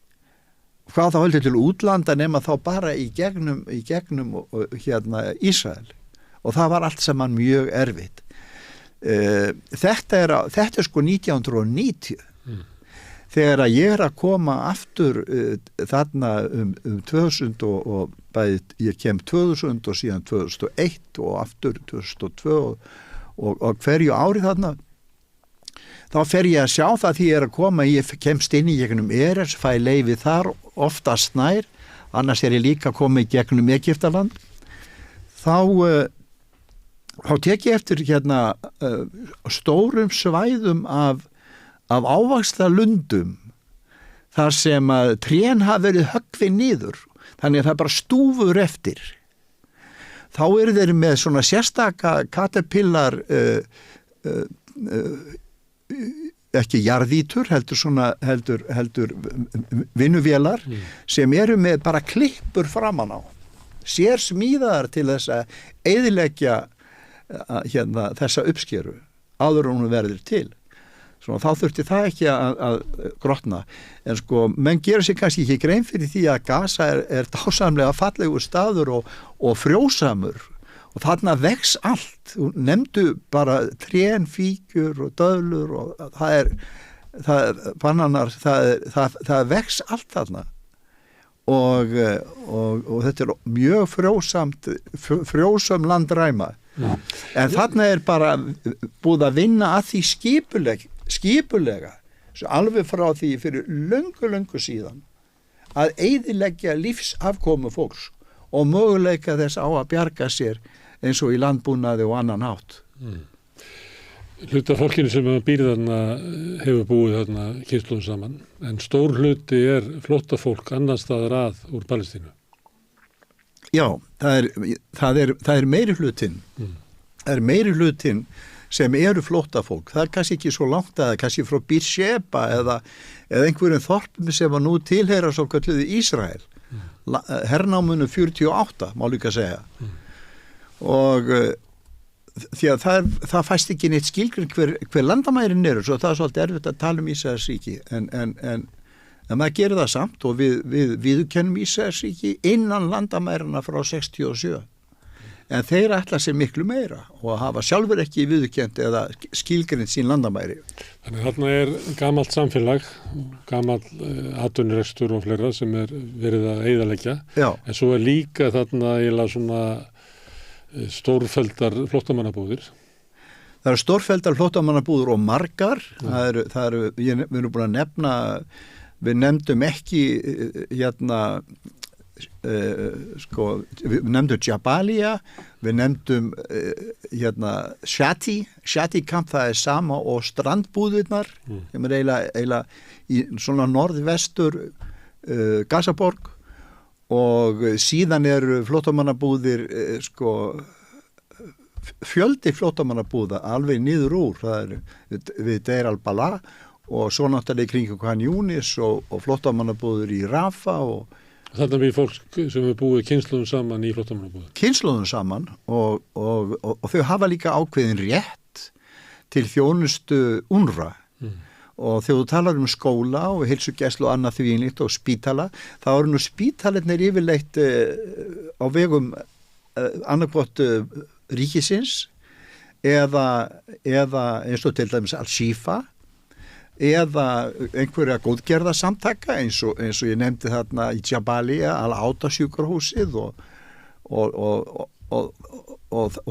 hvað þá heldur til útlanda nema þá bara í gegnum Ísrael og það var allt saman mjög erfitt. Þetta er sko 1990 þegar að ég að koma aftur þarna 2000 og bæði ég kem 2000 og síðan 2001 og aftur 2002 og hverju ári þarna þá fer ég að sjá það því ég að koma ég kemst inn í gegnum Eres fæ leyfi þar oftast nær annars ég líka komið í gegnum Egyptaland þá tek ég eftir stórum svæðum af ávaxta lundum þar sem að trén hafa verið höggvin niður þannig að það bara stúfur eftir þá eru þeir með svona sérstaka caterpillar ekki jarðítur heldur vinnuvélar sem eru með bara klippur framan á sér smíðaðar til þess að eyðileggja þessa uppskeru áður en hún verður til. Svo þá þurfti það ekki að grotna. En sko, menn gera sér kannski ekki grein fyrir því að Gaza er dásamlega fallegur staður og frjósamur og þarna vex allt. Nefndu bara trén, fíkjur og döðlur og bananar, það vex allt þarna. Og þetta er mjög frjósam landræma. En þarna er bara búið að vinna að því skipulega alveg frá því fyrir löngu síðan að eyðileggja lífsafkomu fólks og möguleika þess á að bjarga sér eins og í landbúnaði og annan hátt. Hluti af fólkinu sem býr þarna hefur búið þarna kynslóðum saman en stór hluti er flóttafólk annars staðar að úr Palestínu. Já, það er meiri hlutin. Það er meiri hlutin sem eru flóttafólk. Það er kannski ekki svo langt að kannski frá Beersheba eða einhverjum þorpum sem nú tilheyra svo kölluðu Ísrael. Hernámunu 48, má líka segja. Og því að það fæst ekki neitt skilgrein hver landamærin eru, svo það er svolítið erfitt að tala um Ísraelsríki en maður gerir það samt og við viðurkennum Ísraelsríki innan landamærana frá 67 en þeir ætla sér miklu meira og hafa sjálfur ekki viðurkennt eða skilgreint sín landamæri. Þannig þarna er gamalt samfélag, gamall atvinnurekstur og fleira sem er verið að eyðileggja en svo er líka þarna eiginlega svona stórfelldar flóttamannabúðir. Það eru stórfelldar flóttamannabúður og margar. Við erum búin að nefna, við nefndum ekki við nefndum Jabalia, við nefndum Shati Camp, það er sama, og strandbúðirnar, sem er eiginlega í svona norðvestur Gazaborg, og síðan eru flóttamannabúðir fjöldi flóttamannabúða alveg niður úr, það er við Deir al-Balah og svo náttúrulega í kringum Khan Yunis og flóttamannabúður í Rafa og Þarna við fólk sem er búið kynslóðum saman í flóttamannabúðum. Kynslóðum saman og þau hafa líka ákveðin rétt til þjónustu UNRWA og þegar þú talar um skóla og heilsugæslu og annað þvílíkt og spítala, þá eru nú spítalarnir yfirleitt á vegum annarkvort ríkisins eða eins og til dæmis Al-Shifa eða einhverja góðgerðarsamtaka eins og ég nefndi þarna í Jabalia, Al-Auda sjúkrahúsið og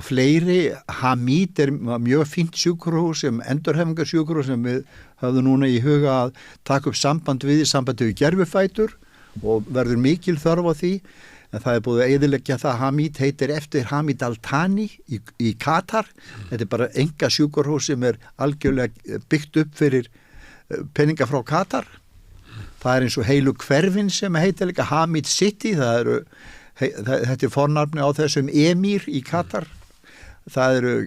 fleiri. Hamid er mjög fínt sjúkrahús, endurhæfingar sjúkrahús sem við höfðum núna í huga að taka upp samband við gervifætur og verður mikil þörf á því, en það er búið að eyðileggja það. Hamid heitir eftir Hamid Al-Thani í Katar. Þetta er bara enga sjúkrahús sem er algjörlega byggt upp fyrir peninga frá Katar. Það er eins og heilu hverfin sem heitir líka Hamid City, þetta er fornafni á þessum emír í Katar. Það eru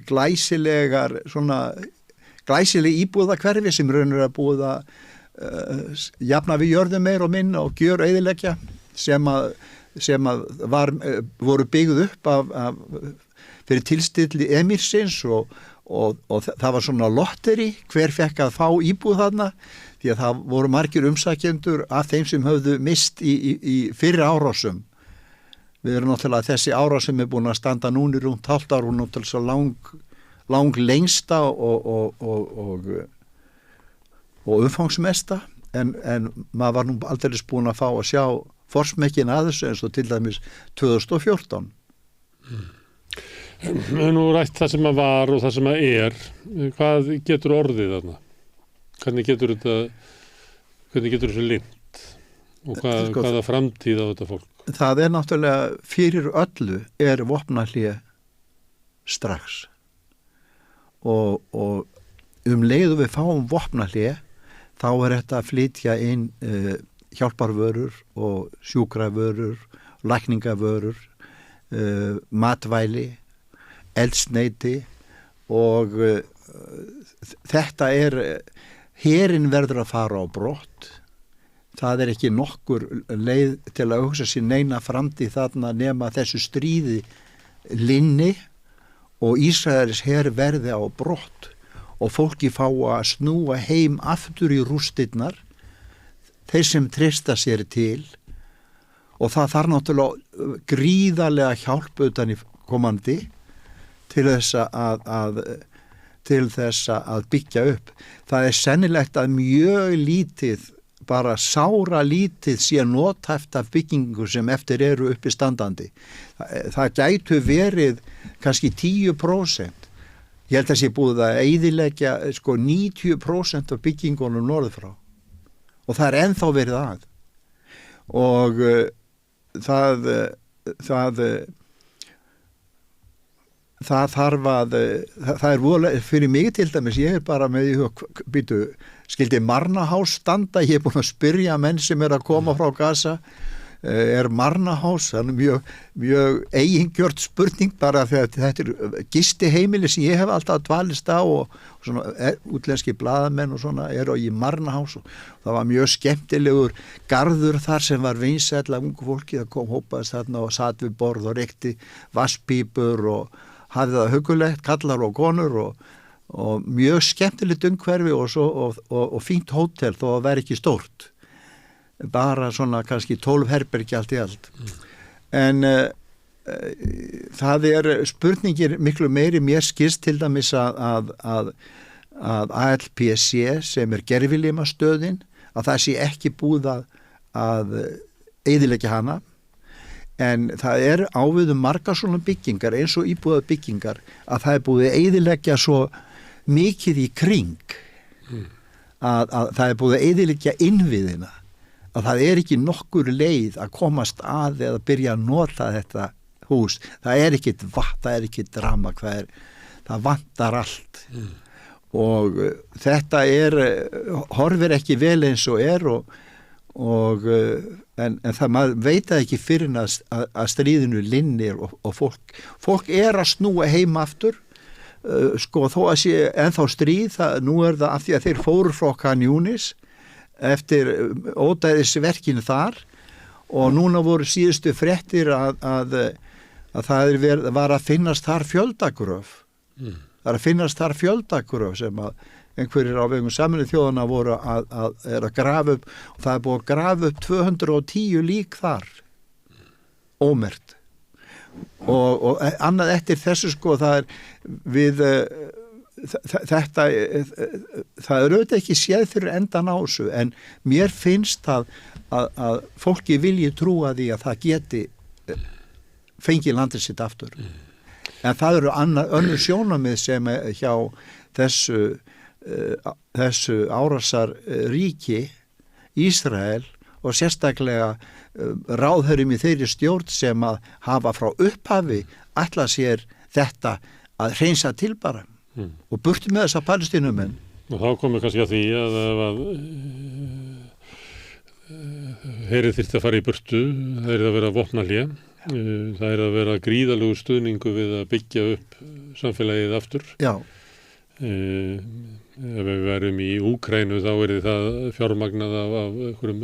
glæsileg íbúðakverfi sem raunir að búið að jafna við jörðum meir og minna og gjör eyðileggja sem voru byggð upp fyrir tilstilli emírsins og það var svona lotteri hver fekk að fá íbúð þarna, því að það voru margir umsækjendur af þeim sem höfðu mist í fyrri árásum. Við erum náttúrulega þessi árás sem er búin að standa núna í rúmt hálft ár og náttúrulega svo lang lengsta og umfangsmesta, en maður var nú aldrei búin að fá að sjá forsmekkin að þessu eins og til dæmis 2014. Nú rætt það sem að var og það sem að er. Hvað getur orðið þarna? Hvernig getur þessu lint? Og hvaða framtíð á þetta fólk? Það er náttúrulega fyrir öllu er vopnahlé strax. Og leiðu við fáum vopnahlé, þá er þetta að flytja inn hjálparvörur og sjúkravörur, lækningavörur, matvæli, eldsneyti og þetta herinn verður að fara á brott. Það er ekki nokkur leið til að hugsa sér neina framtíð þarna nema þessu stríði linni og Ísraels her verði á brott og fólki fá að snúa heim aftur í rústirnar, þeir sem treysta sér til, og það þarf náttúrulega gríðarlega hjálp utan í komandi til þess að byggja upp. Það er sennilegt að mjög lítið, bara sára lítið sé nothæft af byggingu sem eftir eru uppi standandi. Það gætu verið kannski 10%. Ég held að sé búið að eyðileggja 90% af byggingunum norðfrá. Og það er ennþá verið að. Og það þarf að, það er voðalega, fyrir mig til dæmis, ég er bara með í hug, skildi Marnahás standa, ég er búin að spyrja menn sem er að koma frá Gaza, er Marnahás, það er mjög eigingjört spurning, bara þegar þetta er gistiheimili sem ég hef alltaf dvalist á og svona útlenski blaðamenn og svona eru í Marnahás og það var mjög skemmtilegur garður þar sem var vinsæll af ungu fólki, það kom hópaðist þarna og satt við borð og reykti vatnspípur og hafði það hugulegt, kallar og konur og mjög skemmtilegt umhverfi og fínt hótel þó að vera ekki stórt. Bara svona kannski 12 herbergi allt í allt. En það er spurningir miklu meiri, mér skilst til dæmis að ALPC sem er gervilimastöðin, að það sé ekki búið að eyðileggja hana, en það er ávið margar svona byggingar eins og íbúða byggingar að það er búið að eyðileggja svo mikið í kring að það er búið að eyðileggja innviðina, að það er ekki nokkur leið að komast að eða byrja að nota þetta hús. Það er ekkit vatn, það er ekkit rafmagn, það vantar allt. Og þetta horfir ekki vel eins og er en það maður veit ekki fyrir að stríðinu linnir og fólk að snúa heim aftur, sko þó að sé ennþá stríð, nú það af því að þeir fóru frá Khan Yunis eftir ódæðisverkinu þar og núna voru síðustu fréttir að það var að finnast þar fjöldagröf. Það að finnast þar fjöldagröf sem að einhverjir á vegum Sameinuðu þjóðanna voru að grafa upp, og það búið að grafa upp 210 lík þar ómerkt og annað eftir þessu, sko, það auðvitað ekki séð fyrir endan á þessu, en mér finnst að fólki vilji trúa því að það geti fengið landið sitt aftur. En það eru önnur sjónarmið sem hjá þessu árásar ríki Ísrael og sérstaklega ráðherrum í þeirri stjórn sem að hafa frá upphafi ætla sér þetta að hreinsa til bara og burti með þessa Palestínumenn. Og þá komum við kannski að því að herið þyrfti að fara í burtu, það að vera vopnahlé. Það að vera gríðalegu stuðningu við að byggja upp samfélagið aftur. Já. Ef við verum í Úkraínu þá það fjármagnað af einhverjum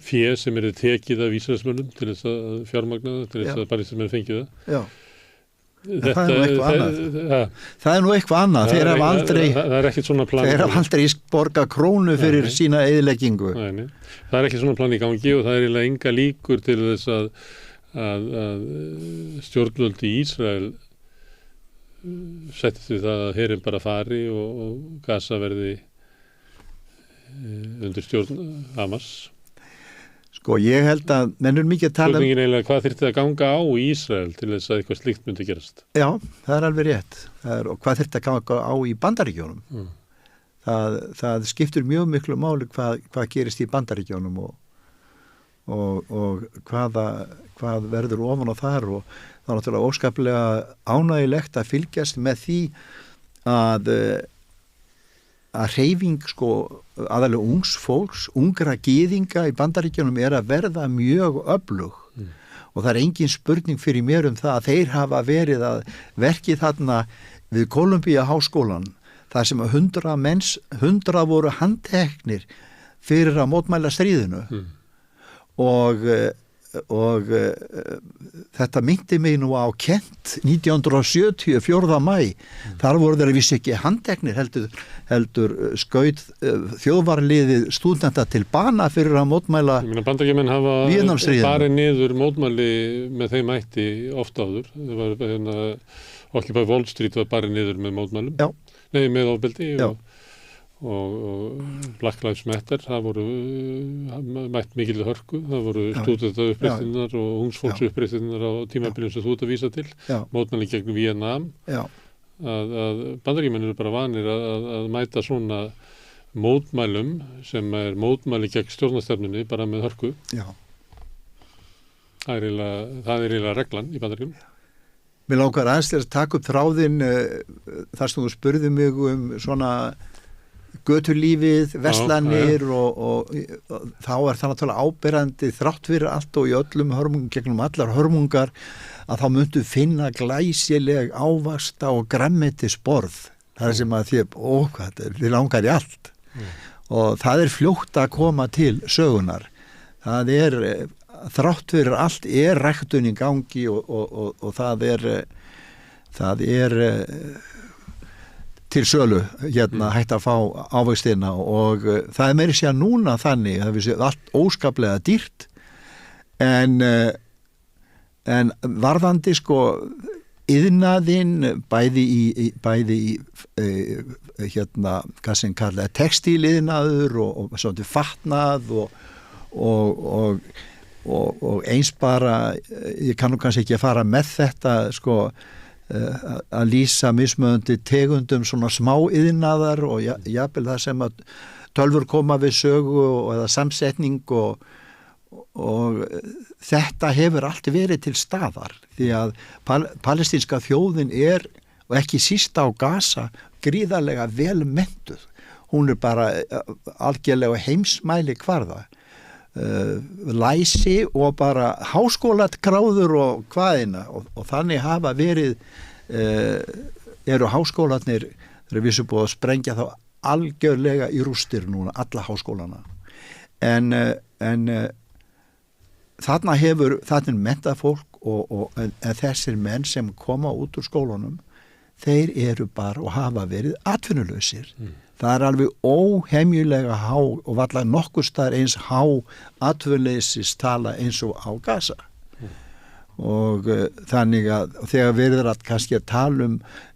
fé sem tekið af Ísraelsmönnum til þess að fjármagnaða, til þess að Palestínumenn fengið það. Já. Það er nú eitthvað annað. Þeir hafa ekkert svona plan. Þeir hafa aldrei borga krónu fyrir sína eyðileggingu. Nei. Það er ekki svona plan í gangi og það eiginlega enga líkur til þess að stjórnvöld í Ísrael setti því það að herinn bara fari og Gaza verði undir stjórn Hamas. Sko, ég held að menn mikið að tala spurningin eiginlega hvað þyrfti að ganga á í Ísrael til þess að eitthvað slíkt myndi gerast. Já, það er alveg rétt. Og hvað þyrfti að ganga á í Bandaríkjunum. Það skiptir mjög miklu máli hvað gerist í Bandaríkjunum og hvað verður ofan á þar, og það er náttúrulega óskaplega ánægilegt að fylgjast með því að hreyfing, sko, aðalega ungs fólks, ungra gyðinga í Bandaríkjunum að verða mjög öflug og það er engin spurning fyrir mér það að þeir hafa verið að verki þarna við Kolumbía háskólan, þar sem 100 voru handteknir fyrir að mótmæla stríðinu og þetta myndi mig nú á Kent 1970, 4. maí. Þar voru þeir að vissi ekki handteknir, heldur skaut þjóðvarliðið stúdenta til bana fyrir að mótmæla Víetnamstríðinu. Bandaríkjamenn hafa farið niður mótmæli með þeim ætti oft áður. Það var Occupy Wall Street var farið niður með mótmælum. Já. Nei, með ofbeldi og Black Lives Matter, það voru mætt mikil hörku, það voru stúdenta uppreisninnar og ungsfólks uppreisninnar á tímabilinu sem þú ert að vísa til, mótmæli gegn Víetnam, að Bandaríkjamenn eru bara vanir að mæta svona mótmælum sem mótmæli gegn stjórnarstefnunni bara með hörku. Já. Það er eiginlega reglan í Bandaríkjunum. Mér langar aðeins til að taka upp þráðinn þar sem þú spurði mig svona göturlífið, verslanir og þá það náttúrulega áberandi þrátt fyrir allt og í öllum hörmungum, gegnum allar hörmungar, að þá myndu finna glæsileg ávaxta og grænmetisborð. Það er sem að þið langar í allt. Og það er fljótt að koma til sögunar. Það þrátt fyrir allt ræktun í gangi og það er til sölu hægt að fá ávöxtina og það er meira sér núna þannig að við séum allt óskaplega dýrt en varðandi sko iðnaðinn bæði í hvað sem kallaði textíliðnaður og svona fatnað og eins bara ég kann nú kannski ekki að fara með þetta sko að lýsa mismunandi tegundum svona smá iðnaðar og jafnvel það sem að tölvur koma við sögu eða samsetning og þetta hefur allt verið til staðar því að palestínska þjóðin og ekki síst á Gaza gríðarlega vel menntuð. Hún bara algjörlega heimsmæli hvarða. Læsi og bara háskólagráður og hvaðina og þannig hafa verið eru háskólarnir þegar við sem búið að sprengja þá algjörlega í rústir núna, alla háskólana en þarna er mentað fólk en þessir menn sem koma út úr skólanum þeir eru bara og hafa verið atvinnulausir. Það er alveg óhemjulega há og varla nokkur staðar eins há atvinnuleysistala eins og á Gaza. Og þannig að þegar verður að kannski að tala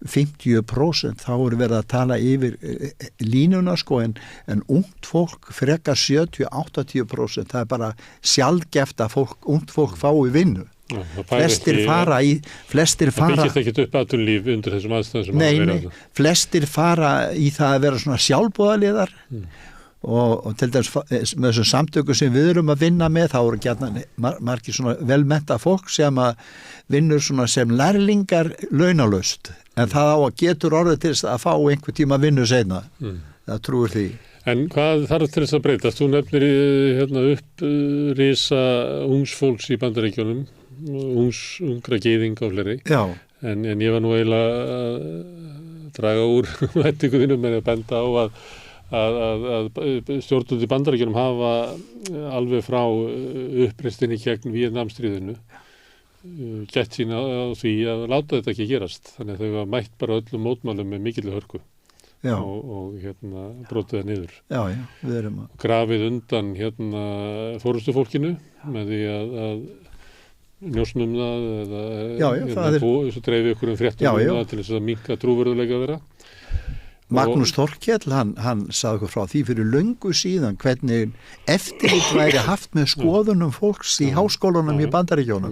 50% þá verið að tala yfir línuna sko en ungt fólk frekar 70-80%. Það er bara sjaldgæft að ungt fólk fái vinnu. Flestir fara það byggist ekki upp atvinnulíf undir þessum aðstæðum sem flestir fara í það að vera svona sjálfboðaliðar og til dæmis með þessum samtökum sem við erum að vinna með þá eru gjarnan margir svona velmennta fólk sem að vinnur svona sem lærlingar launalaust en það á að getur orðið til þess að fá einhver tíma vinnu seinna það trúir því. En hvað þarf til þess að breytast? Þú nefnir upprisa ungs fólks í Bandaríkjunum ungra gyðinga og fleiri. Já. En ég var nú eiginlega að draga úr vettinguðinu með að benda á að stjórnvöld í Bandaríkjunum hafa alveg frá uppreistinni gegn Víetnamstríðinu gett sín á því að láta þetta ekki gerast. Þannig að þau hafa mætt bara öllum mótmælum með mikilli hörku og brotið það niður. Já, við erum að grafið undan fórustufólkinu með því að njósnum það svo dreifið ykkur fréttum það til þess að minnka trúverðuleika þeirra. Magnús Þorkell, hann sagði okkur frá því fyrir löngu síðan hvernig eftirlit væri haft með skoðunum fólks í háskólanum í Bandaríkjónum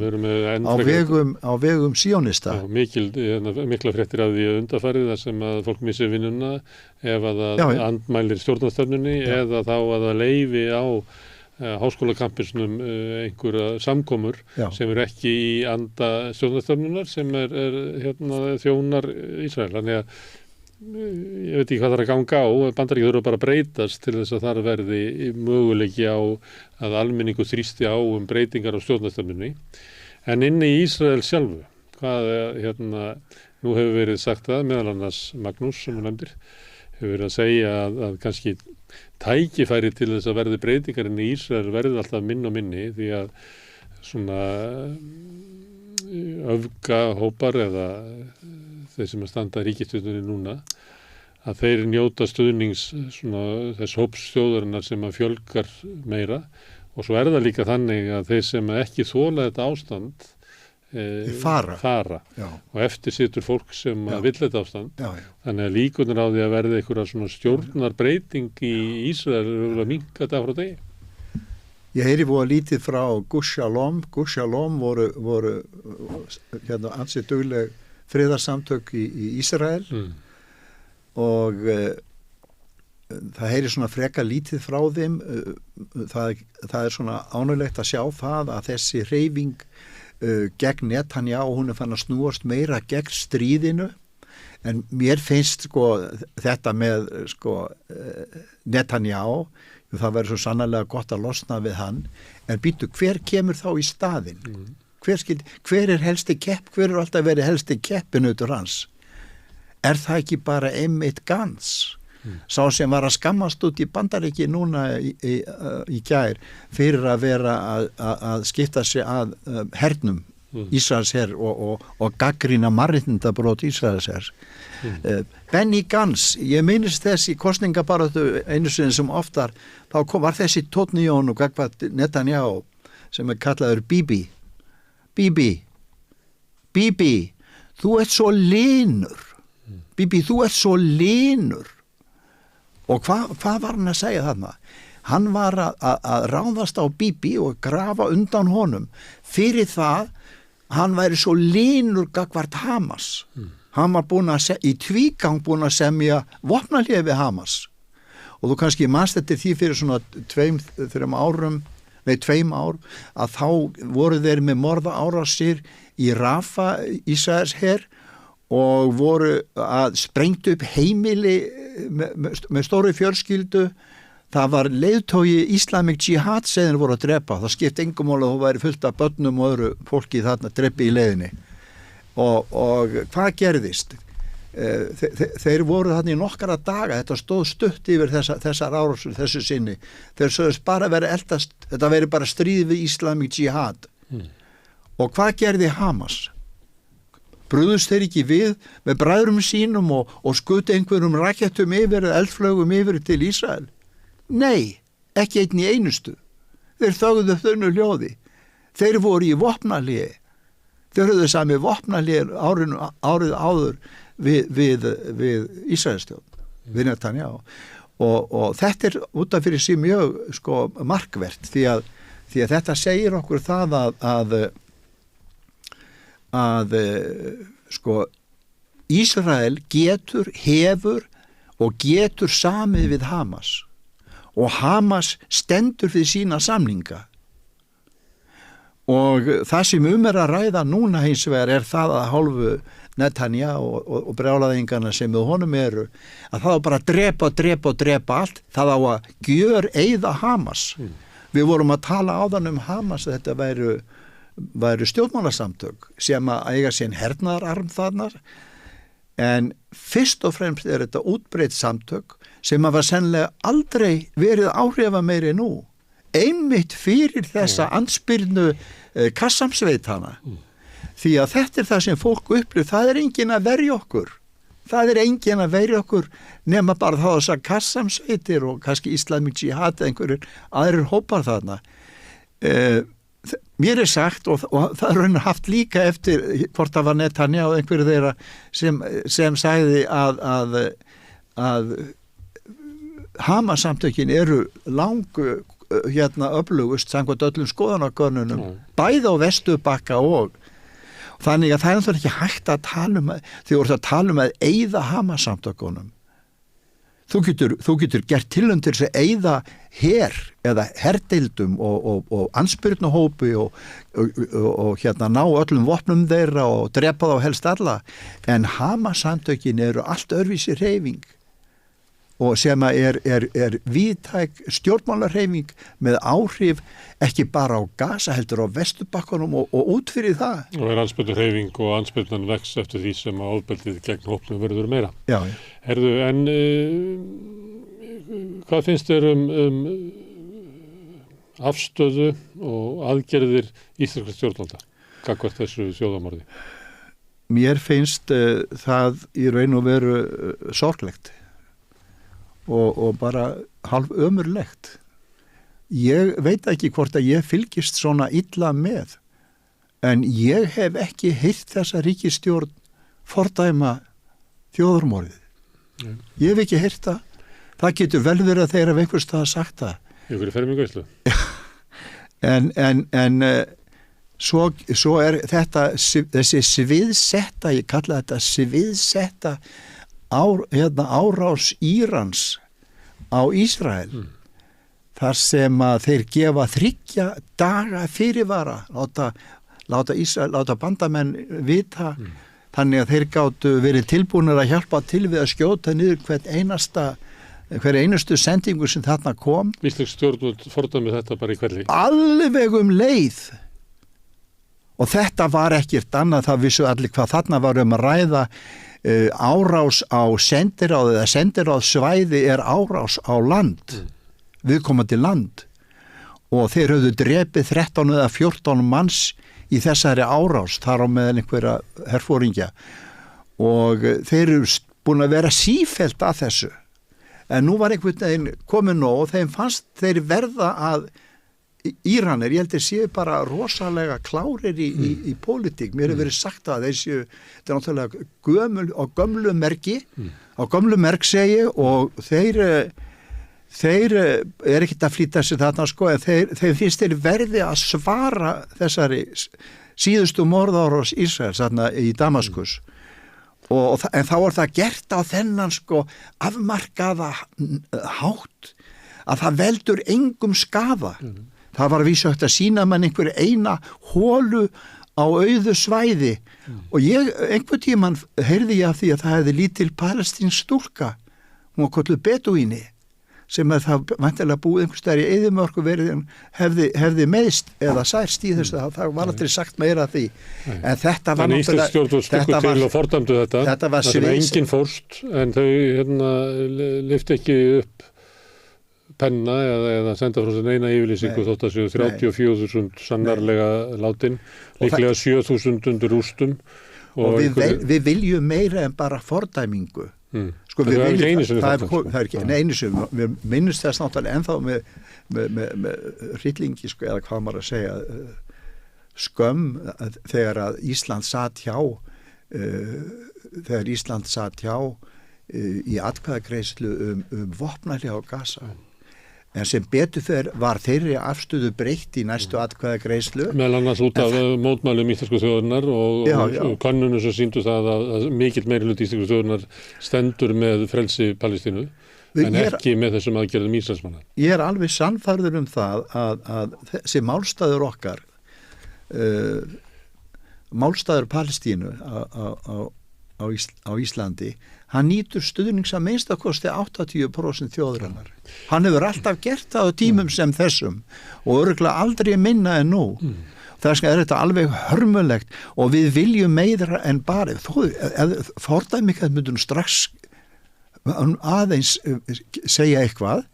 á vegum sionista. Mikla fréttir af því undanfarið þar sem að fólk missi vinnuna ef að andmælir stjórnarstefnunni eða þá að það leyfi á háskólakampusnum einhverja samkomur sem eru ekki í anda stjórnarstefnunar sem þjónar Ísrael. Þannig að ég veit ekki hvað það er að ganga á, Bandaríkjunum þurfa bara að breytast til þess að þar verði möguleiki á að almenningu þrýsti á breytingar á stjórnarstefnunni. En inni í Ísrael sjálfu, nú hefur verið sagt það, meðal annars Magnús sem hún nefndir, hefur verið að segja að kannski tækifæri til þess að verði breytingar inn í Ísrael verði alltaf minn og minni því að svona öfgahópar eða þeir sem að standa ríkisstjórninni núna að þeir njóta stuðnings þess hóps þjóðarinnar sem að fjölgar meira og svo það líka þannig að þeir sem ekki þola þetta ástand fara. Og eftir situr fólk sem vill þetta ástand þannig að líkurnar á því að verði einhverja svona stjórnarbreyting í Ísrael að minnka þetta frá degi. Ég heyri voru lítið frá Gush Shalom voru ansið dugleg friðarsamtök í Ísrael og það heyri svona freka lítið frá þeim það er svona ánægilegt að sjá það að þessi hreyfing gegn Netanyahu hún fann að snúast meira gegn stríðinu en mér finnst þetta með Netanyahu það verður svo sannarlega gott að losna við hann en býtu hver kemur þá í staðinn hver er helsti kepp hver er alltaf verið helsti keppinutur hans það ekki bara einmitt Gantz sá sem var að skammast út í Bandaríki núna í gær fyrir að vera að skipta sig að hernum Ísraels her og gagnrýna mannréttindabrot Ísraels her. Benny Gantz, ég minnist þess í kosningabaráttu einu sinni sem oftar, þá var þessi tónn í honum gagnvart Netanyahu sem kallaður Bibi, þú ert svo linur. Bibi, þú ert svo linur. Og hvað var hann að segja þarna? Hann var að ráðast á Bibi og grafa undan honum fyrir það hann væri svo línur gagvart Hamas. Hann var í tvígang búinn að semja vopnahlé við Hamas. Og þú kannski manst þetta því fyrir svona 2-3 árum, 2 ár, að þá voru þeir með morða árásir í Rafa, Ísraels her, og voru að sprengt upp heimili með stóru fjölskyldu. Það var leiðtogi Islamic Jihad sem þeir voru að drepa. Það skipti engum máli að þú væri fullt af börnum og öðru fólki þarna drepi í leiðinni. Og hvað gerðist? Þeir voru þarna í nokkara daga, þetta stóð stutt yfir þessar árásir þessu sinni. Þeir sögðust bara vera eldast, þetta veri bara stríð við Islamic Jihad. Og hvað gerði Hamas? Brugðust þeir ekki við með bræðrum sínum og skutu einhverjum rakettum yfir eða eldflögum yfir til Ísrael? Nei, ekki einn í einustu. Þeir þögðu þunnu hljóði. Þeir voru í vopnahlé. Þeir höfðu sami vopnahlé árið áður við Ísraelstjórn, við Netanyahu. Og þetta út af fyrir sig mjög markvert því að þetta segir okkur það að Ísrael hefur og getur samið við Hamas og Hamas stendur fyrir sína samninga. Og það sem að ræða núna hins vegar það að hálfu Netanyahu og brjálæðingarna sem með honum eru, að það á bara að drepa allt, það á að gjöreyða Hamas. Við vorum að tala áðan Hamas að þetta væru stjórnmálasamtök sem að eiga sín hernaðararm þarna, en fyrst og fremst þetta útbreitt samtök sem hafa sennilega aldrei verið áhrifameiri nú, einmitt fyrir þessa andspyrnu kassamsveitana. Því að þetta það sem fólk upplifir, það enginn að verja okkur. Það enginn að verja okkur nema bara þá þessar kassamsveitir og kannski Islamic Jihad einhverjir aðrir hópar þarna. Mér sagt, og það raunir haft líka eftir hvort það var Netanyahu einhverju þeirra sem sagði að Hamas-samtökin eru langu öflugust samkvæmt öllum skoðanakönnunum, bæði á Vesturbakka og þannig að það náttúrulega ekki hægt að tala þegar þú ert að tala að eyða Hamas-samtökunum. Þú getur gert tilraun til þess að eyða her eða herdeildum og andspyrnuhópi og ná öllum vopnum þeirra og drepa þá helst alla, en Hamas-samtökin eru allt öðruvísi hreyfing og sem er víðtæk stjórnmálahreyfing með áhrif ekki bara á Gaza heldur á Vesturbakkanum og út fyrir það. Og andspyrnuhreyfing og andspyrnan vex eftir því sem að ofbeldið gegn hópnum verður meira. Já. Herðu, en hvað finnst þér afstöðu og aðgerðir íslenskra stjórnvalda gagnvart þessu þjóðarmorði? Mér finnst það í raun og veru sorglegt. Og bara hálf ömurlegt. Ég veit ekki hvort að ég fylgist svona illa með, en ég hef ekki heyrt þessa ríkisstjórn fordæma þjóðarmorðið. Ég hef ekki heyrt það. Það getur vel verið að þeir hafa einhvers staðar sagt það. Einhverju fermingaveislu. En svo þetta þessi sviðsetta, ég kalla þetta sviðsetta árás Írans á Ísrael, þar sem að þeir gefa 3 daga fyrirvara, láta bandamenn vita, þannig að þeir gátu verið tilbúnir að hjálpa til við að skjóta niður hver einustu sendingu sem þarna kom. Íslensk stjórnvöld fordæmi þetta bara í hverli? Alveg leið. Og þetta var ekkert annað, það vissu allir hvað þarna var að ræða. Árás á sendiráð eða sendiráðsvæði árás á land, viðkomandi land, og þeir höfðu drepið 13 eða 14 manns í þessari árás, þar á meðal einhverja herforingja, og þeir eru búin að vera sífellt að þessu, en nú var einhvern veginn komin og þeim fannst þeir verða að Íranir, ég held að séu bara rosalega klárir í pólitík. Mér hefur verið sagt að þeir séu, þetta náttúrulega gömlu merki, á gömlu merk segi, og þeir ekkert að flýta sér þarna, en þeir finnst þeir verði að svara síðustu morðárás Ísraels þarna í Damaskus en þá það gert á þennan sko afmarkaða hátt að það veldur engum skaða. Það var vísagt að sýna mann einhver eina hólu á auðu svæði og einhver tímann heyrði ég af því að það hefði lítil palestínsk stúlka, hún var kölluð Bedúíni, sem það væntanlega búið einhvers staðar í eyðimörku verið hefði meiðst eða særst í þessu, það var aldrei sagt meira af því. En þetta var náttúrulega... Íslensk stjórnvöld stukku til og fordæmdu þetta. Þetta var það sem enginn fórst, en þau lyfti ekki upp penna eða senda frá sér eina yfirlýsingu þótt að séu 34.000 sannarlega látin, líklega 7.000 undir rústum. Og við viljum meira en bara fordæmingu. Sko, það er ekki einu sinni það er ekki einu sinni, við minnumst þess náttúrulega ennþá með hryllingi sko, eða hvað maður að segja skömm þegar að Ísland satt hjá í atkvæðagreiðslu vopnahlé á Gaza en sem betur fer var þeirri afstöðu breytt í næstu atkvæðagreiðslu meðal annars út af mótmælum íslensku þjóðarinnar og könnunum sem sýndu það að mikill meirihluti íslensku þjóðarinnar stendur með frelsi Palestínu en ekki með þessum aðgerðum Ísraelsmanna. Ég alveg sannfærður það að þessi málstæður okkar málstæður Palestínu á Íslandi hann nýtur stuðnings að minnstakosti 80% þjóðarinnar. Hann hefur alltaf gert það á tímum sem þessum og örugglega aldrei minna en nú. Þess vegna er þetta alveg hörmulegt og við viljum meira en bara fordæmikað myndum strax aðeins segja eitthvað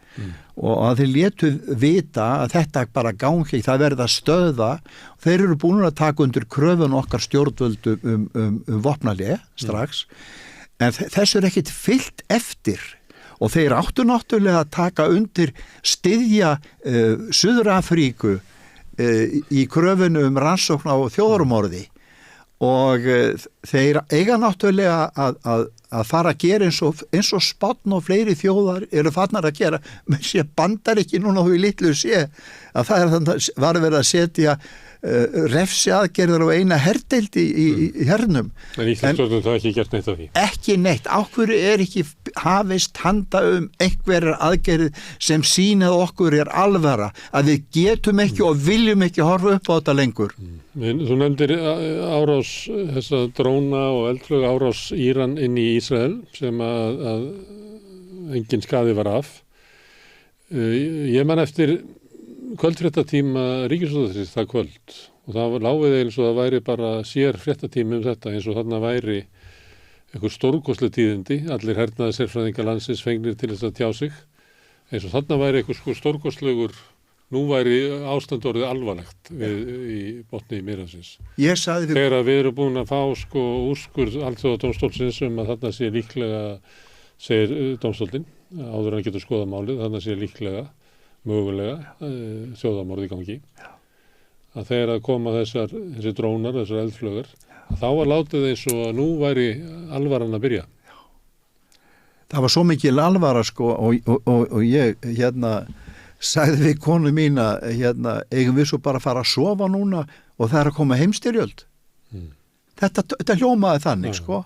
og að þeir létu vita að þetta bara gangi, það verða stöða og þeir eru búin að taka undir kröfun okkar stjórnvöldu vopnahlé strax en þessu er ekkit fyllt eftir og þeir áttu náttúrulega að taka undir styðja Suður-Afríku í kröfunu rannsókn á þjóðarmorði og þeir eiga náttúrulega að fara að gera eins og Spánn og fleiri þjóðar eru farnar að gera, menn sé bandar ekki núna þú í litlu sé að það var verið að setja refsi aðgerðar á eina herdeild í hernum. En Íslandsstjórnum það ekki gert neitt af því? Ekki neitt. Á hverju er ekki hafist handa einhverjar aðgerðir sem sýnið okkur er alvara að við getum ekki og viljum ekki horfa upp á þetta lengur. Þú nefndir árás þessa dróna og eldflug árás Íran inn í Ísrael sem að engin skaði var af. Ég man eftir kvöldfréttatíma Ríkisútvarpsins það kvöld og það láfið eins og það væri bara sér fréttatími þetta eins og þarna væri einhver stórkostleg tíðindi, allir hernaði sérfræðingar landsins fengnir til þess að tjá sig eins og þarna væri einhver stórkostlegur nú væri ástand orðið alvarlegt í botni Mýransins. Þegar við erum búin að fá úrskurð Alþjóðadómstólsins að þarna sé líklega segir dómstóllinn áður en getur skoða málið, þarna sé líklega mögulega þjóðarmorð í gangi að þegar að koma þessi drónar, þessar eldflögar þá var látið eins og að nú væri alvaran að byrja. Það var svo mikil alvara sko og ég sagði við konu mína eigum við svo bara að fara að sofa núna og það er að koma heimstyrjöld. Þetta hljómaði þannig sko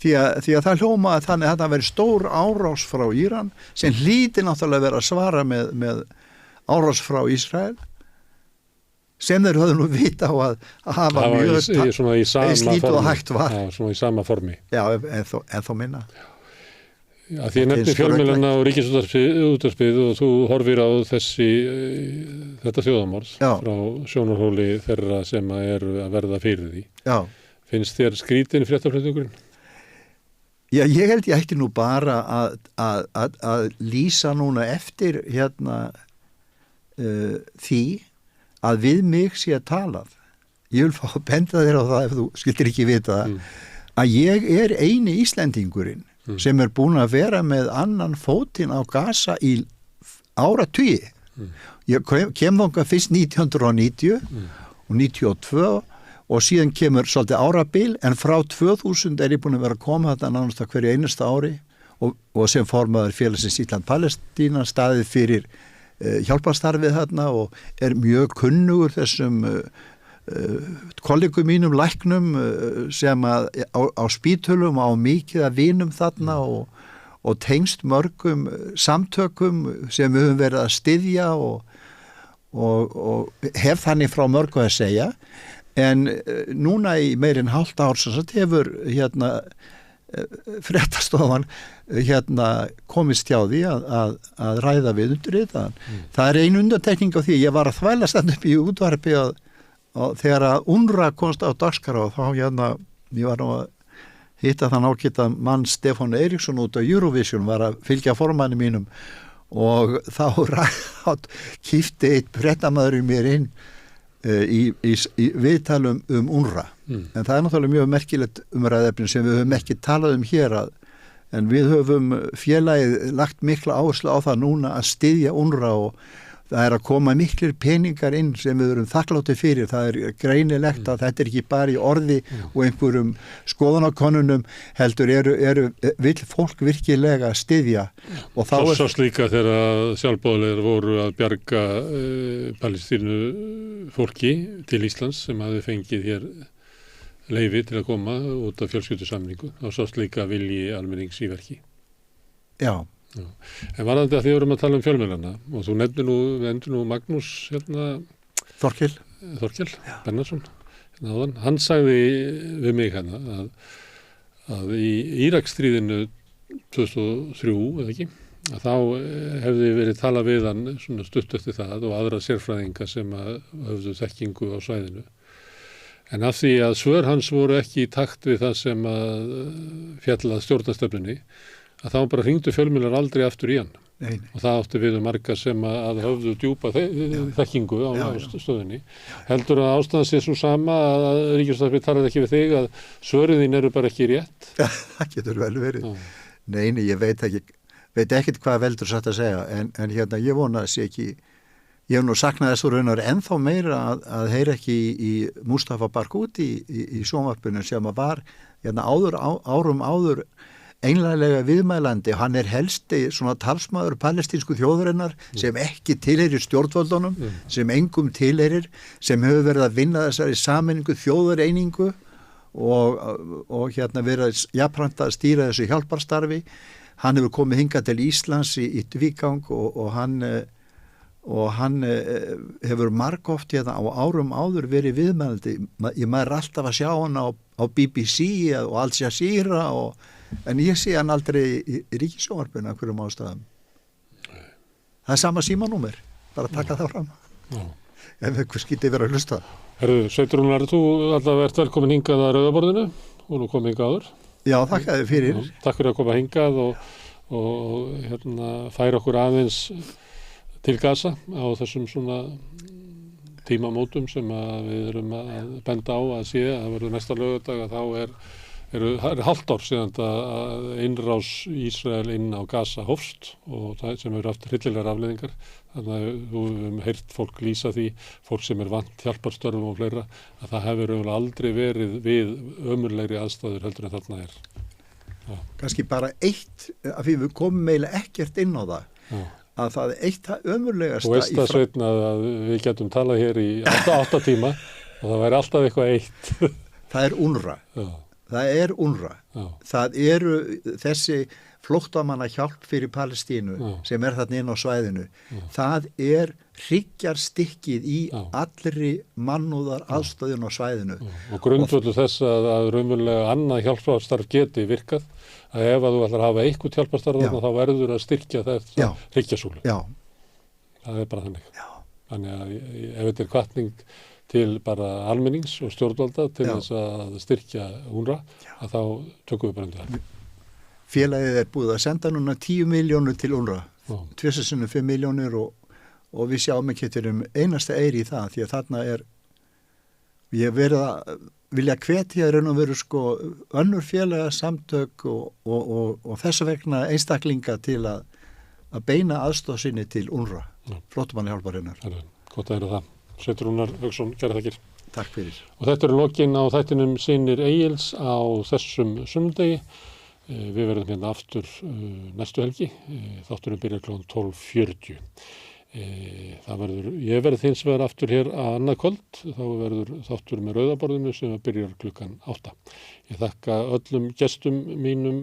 því að það hljómaði þannig að þetta veri stór árás frá Íran sem hlýti náttúrulega vera að svara með árás frá Ísrael sem þeir höfðu nú vita á að hafa mjög slít og hægt var. Já, svona í sama formi. Já, en þó minna. Já, því ég nefndi fjölmiðlana og Ríkisútvarpið og þú horfir á þetta þjóðarmorð frá sjónarhóli þeirra sem eru að verða fyrir því. Já. Finnst þér skrítin fréttaflutningurinn? Já, ég held ég ætti nú bara að lýsa núna eftir því að við mig sé að talað. Ég vil fá að benda þér á það ef þú skildir ekki vita það, að ég er eini Íslendingurinn sem er búin að vera með annan fótinn á Gaza í áratugi. Ég kem þangað fyrst 1990 og 92 og síðan kemur svolítið árabil en frá 2000 er ég búin að vera að koma þetta nánast að hverju einasta ári og sem formaður félagsins Ísland-Palestína staðið fyrir hjálparstarfið þarna og er mjög kunnugur þessum kollegum mínum læknum sem að á spítölum á mikið að vinum þarna og tengst mörgum samtökum sem við höfum verið að styðja og hef þannig frá mörgu að segja. En núna í meirinn hálft ár sem sagt hefur fréttastofan komist hjá því að ræða við undir þetta. Það er ein undantekning á því. Ég var að þvælast þarna upp í útvarpi þegar að UNRWA komst á dagskrá og þá ég var nú að hitta þann ágæta mann Stefán Eiríksson út á Eurovision, var að fylgja formanni mínum og þá kífti eitt fréttamaður í mér inn í viðtalum UNRWA. En það er náttúrulega mjög merkilegt umræðefni sem við höfum ekki talað hér en við höfum félagið lagt mikla áherslu á það núna að styðja UNRWA og það er að koma miklir peningar inn sem við erum þakklátir fyrir. Það er greinilegt að þetta er ekki bara í orði og einhverjum skoðanakönnunum heldur vill fólk virkilega styðja. Og þá Svo slíka þegar sjálfboðaliðar voru að bjarga Palestínu fólki til Íslands sem hafi fengið hér leyfi til að koma út af fjölskyldusamningu og svo slíka vilji almennings í verki. Já. En varðandi að því vorum að tala fjölmiðlana og þú nefndir nú Magnús Þorkel Bennarsson hann sagði við mig að í Íraksstríðinu 2003 eða ekki að þá hefði verið talað við hann svona stutt eftir það og aðra sérfræðinga sem höfðu þekkingu á svæðinu en af því að svör hans voru ekki í takt við það sem að fjallað stjórnarstefnunni að þá bara hringdu fjölmiðlar aldrei aftur í hann. Nei. Og það átti við marga sem að höfðu djúpa þekkingu á stöðunni. Heldur að ástæðan sé svo sama að ríkisútvarpið talar ekki við þig að svöriðin eru bara ekki rétt? Það getur vel verið. Nei, ég veit ekkert hvað veldur satt að segja en ég vona að sé ekki ég hef nú saknað þessu raunar ennþá meira að heyra ekki í Mustafa Barghouti í sjónvarpinu sem að var árum áður einlæglega viðmælandi. Hann er helsti svona talsmaður palestínsku þjóðurinnar sem ekki tilheyrir stjórnvöldunum, sem engum tilheyrir, sem hefur verið að vinna þessari sameiningu, þjóðureiningu og verið jafnframt að stýra þessu hjálparstarfi. Hann hefur komið hingað til Íslands í tvígang og hann hefur margoft á árum áður verið viðmælandi. Ég maður alltaf að sjá hann á BBC og Al Jazeera en ég sé hann aldrei í ríkissjónvarpinu af hverjum ástæðum. Það er sama símanúmer, bara taka það fram. Ef eitthvað skýtti verið að hlusta. Herðu, Sveitrúnar, þú alltaf ert velkomin hingað að Rauðaborðinu og nú komið hingað áður. Já, þakka þér fyrir. Takk fyrir að koma hingað og færa okkur aðeins til Gaza á þessum svona tímamótum sem við erum að benda á að sé að verður næsta laugardag að þá það er hálft ár síðan að innrás Ísrael inn á Gaza hófst og það sem hefur haft hryllilegar afleiðingar. Þannig að við höfum heyrt fólk lýsa því, fólk sem er vant hjálparstörfum og fleira, að það hefur aldrei verið við ömurlegri aðstæður heldur en þarna er. Já. Kannski bara eitt, af því við komum eiginlega ekkert inn á það. Já. Að það er eitt ömurlegasta. Þú veist það Sveinn að við getum talað hér í 8 tíma og það væri alltaf eitthvað eitt. Það er UNRWA. Já. Það er UNRWA. Já. Það eru þessi flóttamanna hjálp fyrir Palestínu sem er þarna inn á svæðinu. Já. Það er hryggjarstykkið í allri mannúðar aðstöðun á svæðinu. Já. Og grundvöldu þess að raunverulega annað hjálparstarf geti virkað, að ef að þú ætlar að hafa eitthvað hjálparstarf þá verður að styrkja þetta hryggjasúlu. Já. Það er bara þannig. Já. Þannig að ef þetta er hvatning til bara almennings og stjórnvalda til þess að styrkja UNRWA, að þá tökum við bara undir það. Félagið er búið að senda núna 10 milljónir til UNRWA, 2,5 milljónir og við sjáum ekki til einasta eyri í það, því að þarna ég verið að vilja hvetja raun og veru önnur félaga samtök og þess vegna einstaklinga til að beina aðstoð sinni til UNRWA, flóttamannahjálparinnar. Gott að heyra það. Sveitrúnar Hauksson, kærar þakkir. Takk fyrir. Og þetta eru lokin á þættinum Synir Egils á þessum sunnudegi. Við verðum hérna aftur næstu helgi. Þátturinn byrjar kl. 12:40. Ég verð hins vegar aftur hér að annað kvöld, þá verður þáttur með rauðaborðinu sem byrjar klukkan 8. Ég þakka öllum gestum mínum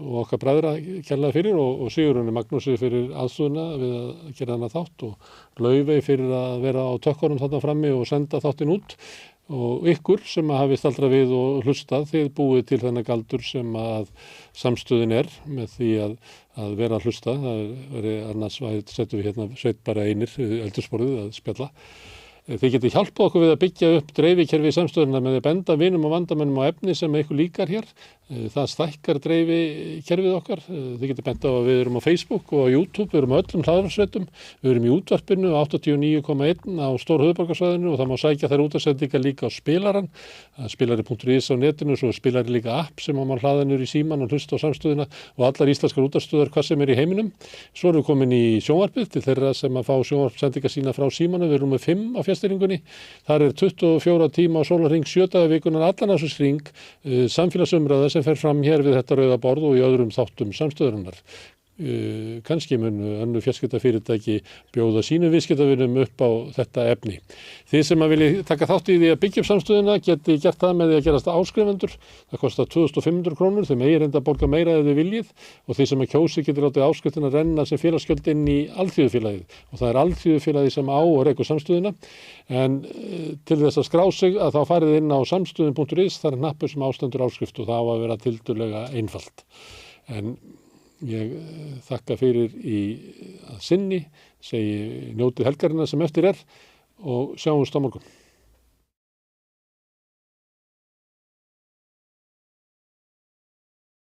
og okkar bræðra kærlega fyrir og Sigurjóni Magnúsi fyrir aðstoðina við að gera þennan þátt og Laufey fyrir að vera á tökkunum þarna frammi og senda þáttinn út. Og ykkur sem hafi staldra við og hlustað, þið búið til þennan galdur sem að samstöðin með því að vera að hlusta. Annars setjum við hérna sveit bara einir eldursporðið að spjalla. Þið getið hjálpað okkur við að byggja upp dreifikerfi samstöðuna með að benda vinum og vandamönnum á efni sem ykkur líkar hér. Það stækkar dreifikerfið okkar. Þið getið bent á að við erum á Facebook og á YouTube, við erum á öllum hlaðvarpssveitum, við erum í útvarpinu 89,1 á Stórhöfuðborgarsvæðinu og það má sækja þær útvarpssendingar líka á spilarann, spilari.is á netinu, svo spilari líka app sem má hlaða niður í síman og hlusta á samstöðuna og allar íslenskar útvarpsstöðvar hvað sem í heiminum. Svo erum við komin í sjónvarpið til þeirra sem að fá sjónvarpssendingar sína frá símanum, við erum með 5 á fjastýringunni. Þar 24 tíma á sólarhring 7 daga vikunar allan á þessu hring, samfélagsumræða sem fer fram hér við þetta rauða borð og í öðrum þáttum samstöðurinnar. Kannski mun önnur fjarskiptafyrirtæki bjóða sínu viðskiptavinum upp á þetta efni. Þið sem að vilja taka þátt í því að byggja upp samstöðuna geti gert það með því að gerast áskrifendur. Það kostar 2.500 krónur, þið megið reynda að borga meira ef þið viljið og þið sem að kjósi getur látið áskriftina renna sem félagsgjöld inn í Alþýðufélagið og það Alþýðufélagið sem á og rekur samstöðuna. En til þess að skrá sig að þá farið inn á samstöðun.is, þar hnappur sem ástendur áskrift og það á að vera tiltölulega einfalt. En ég þakka fyrir að sinni, segi njótið helgarinnar sem eftir og sjáumst á morgun.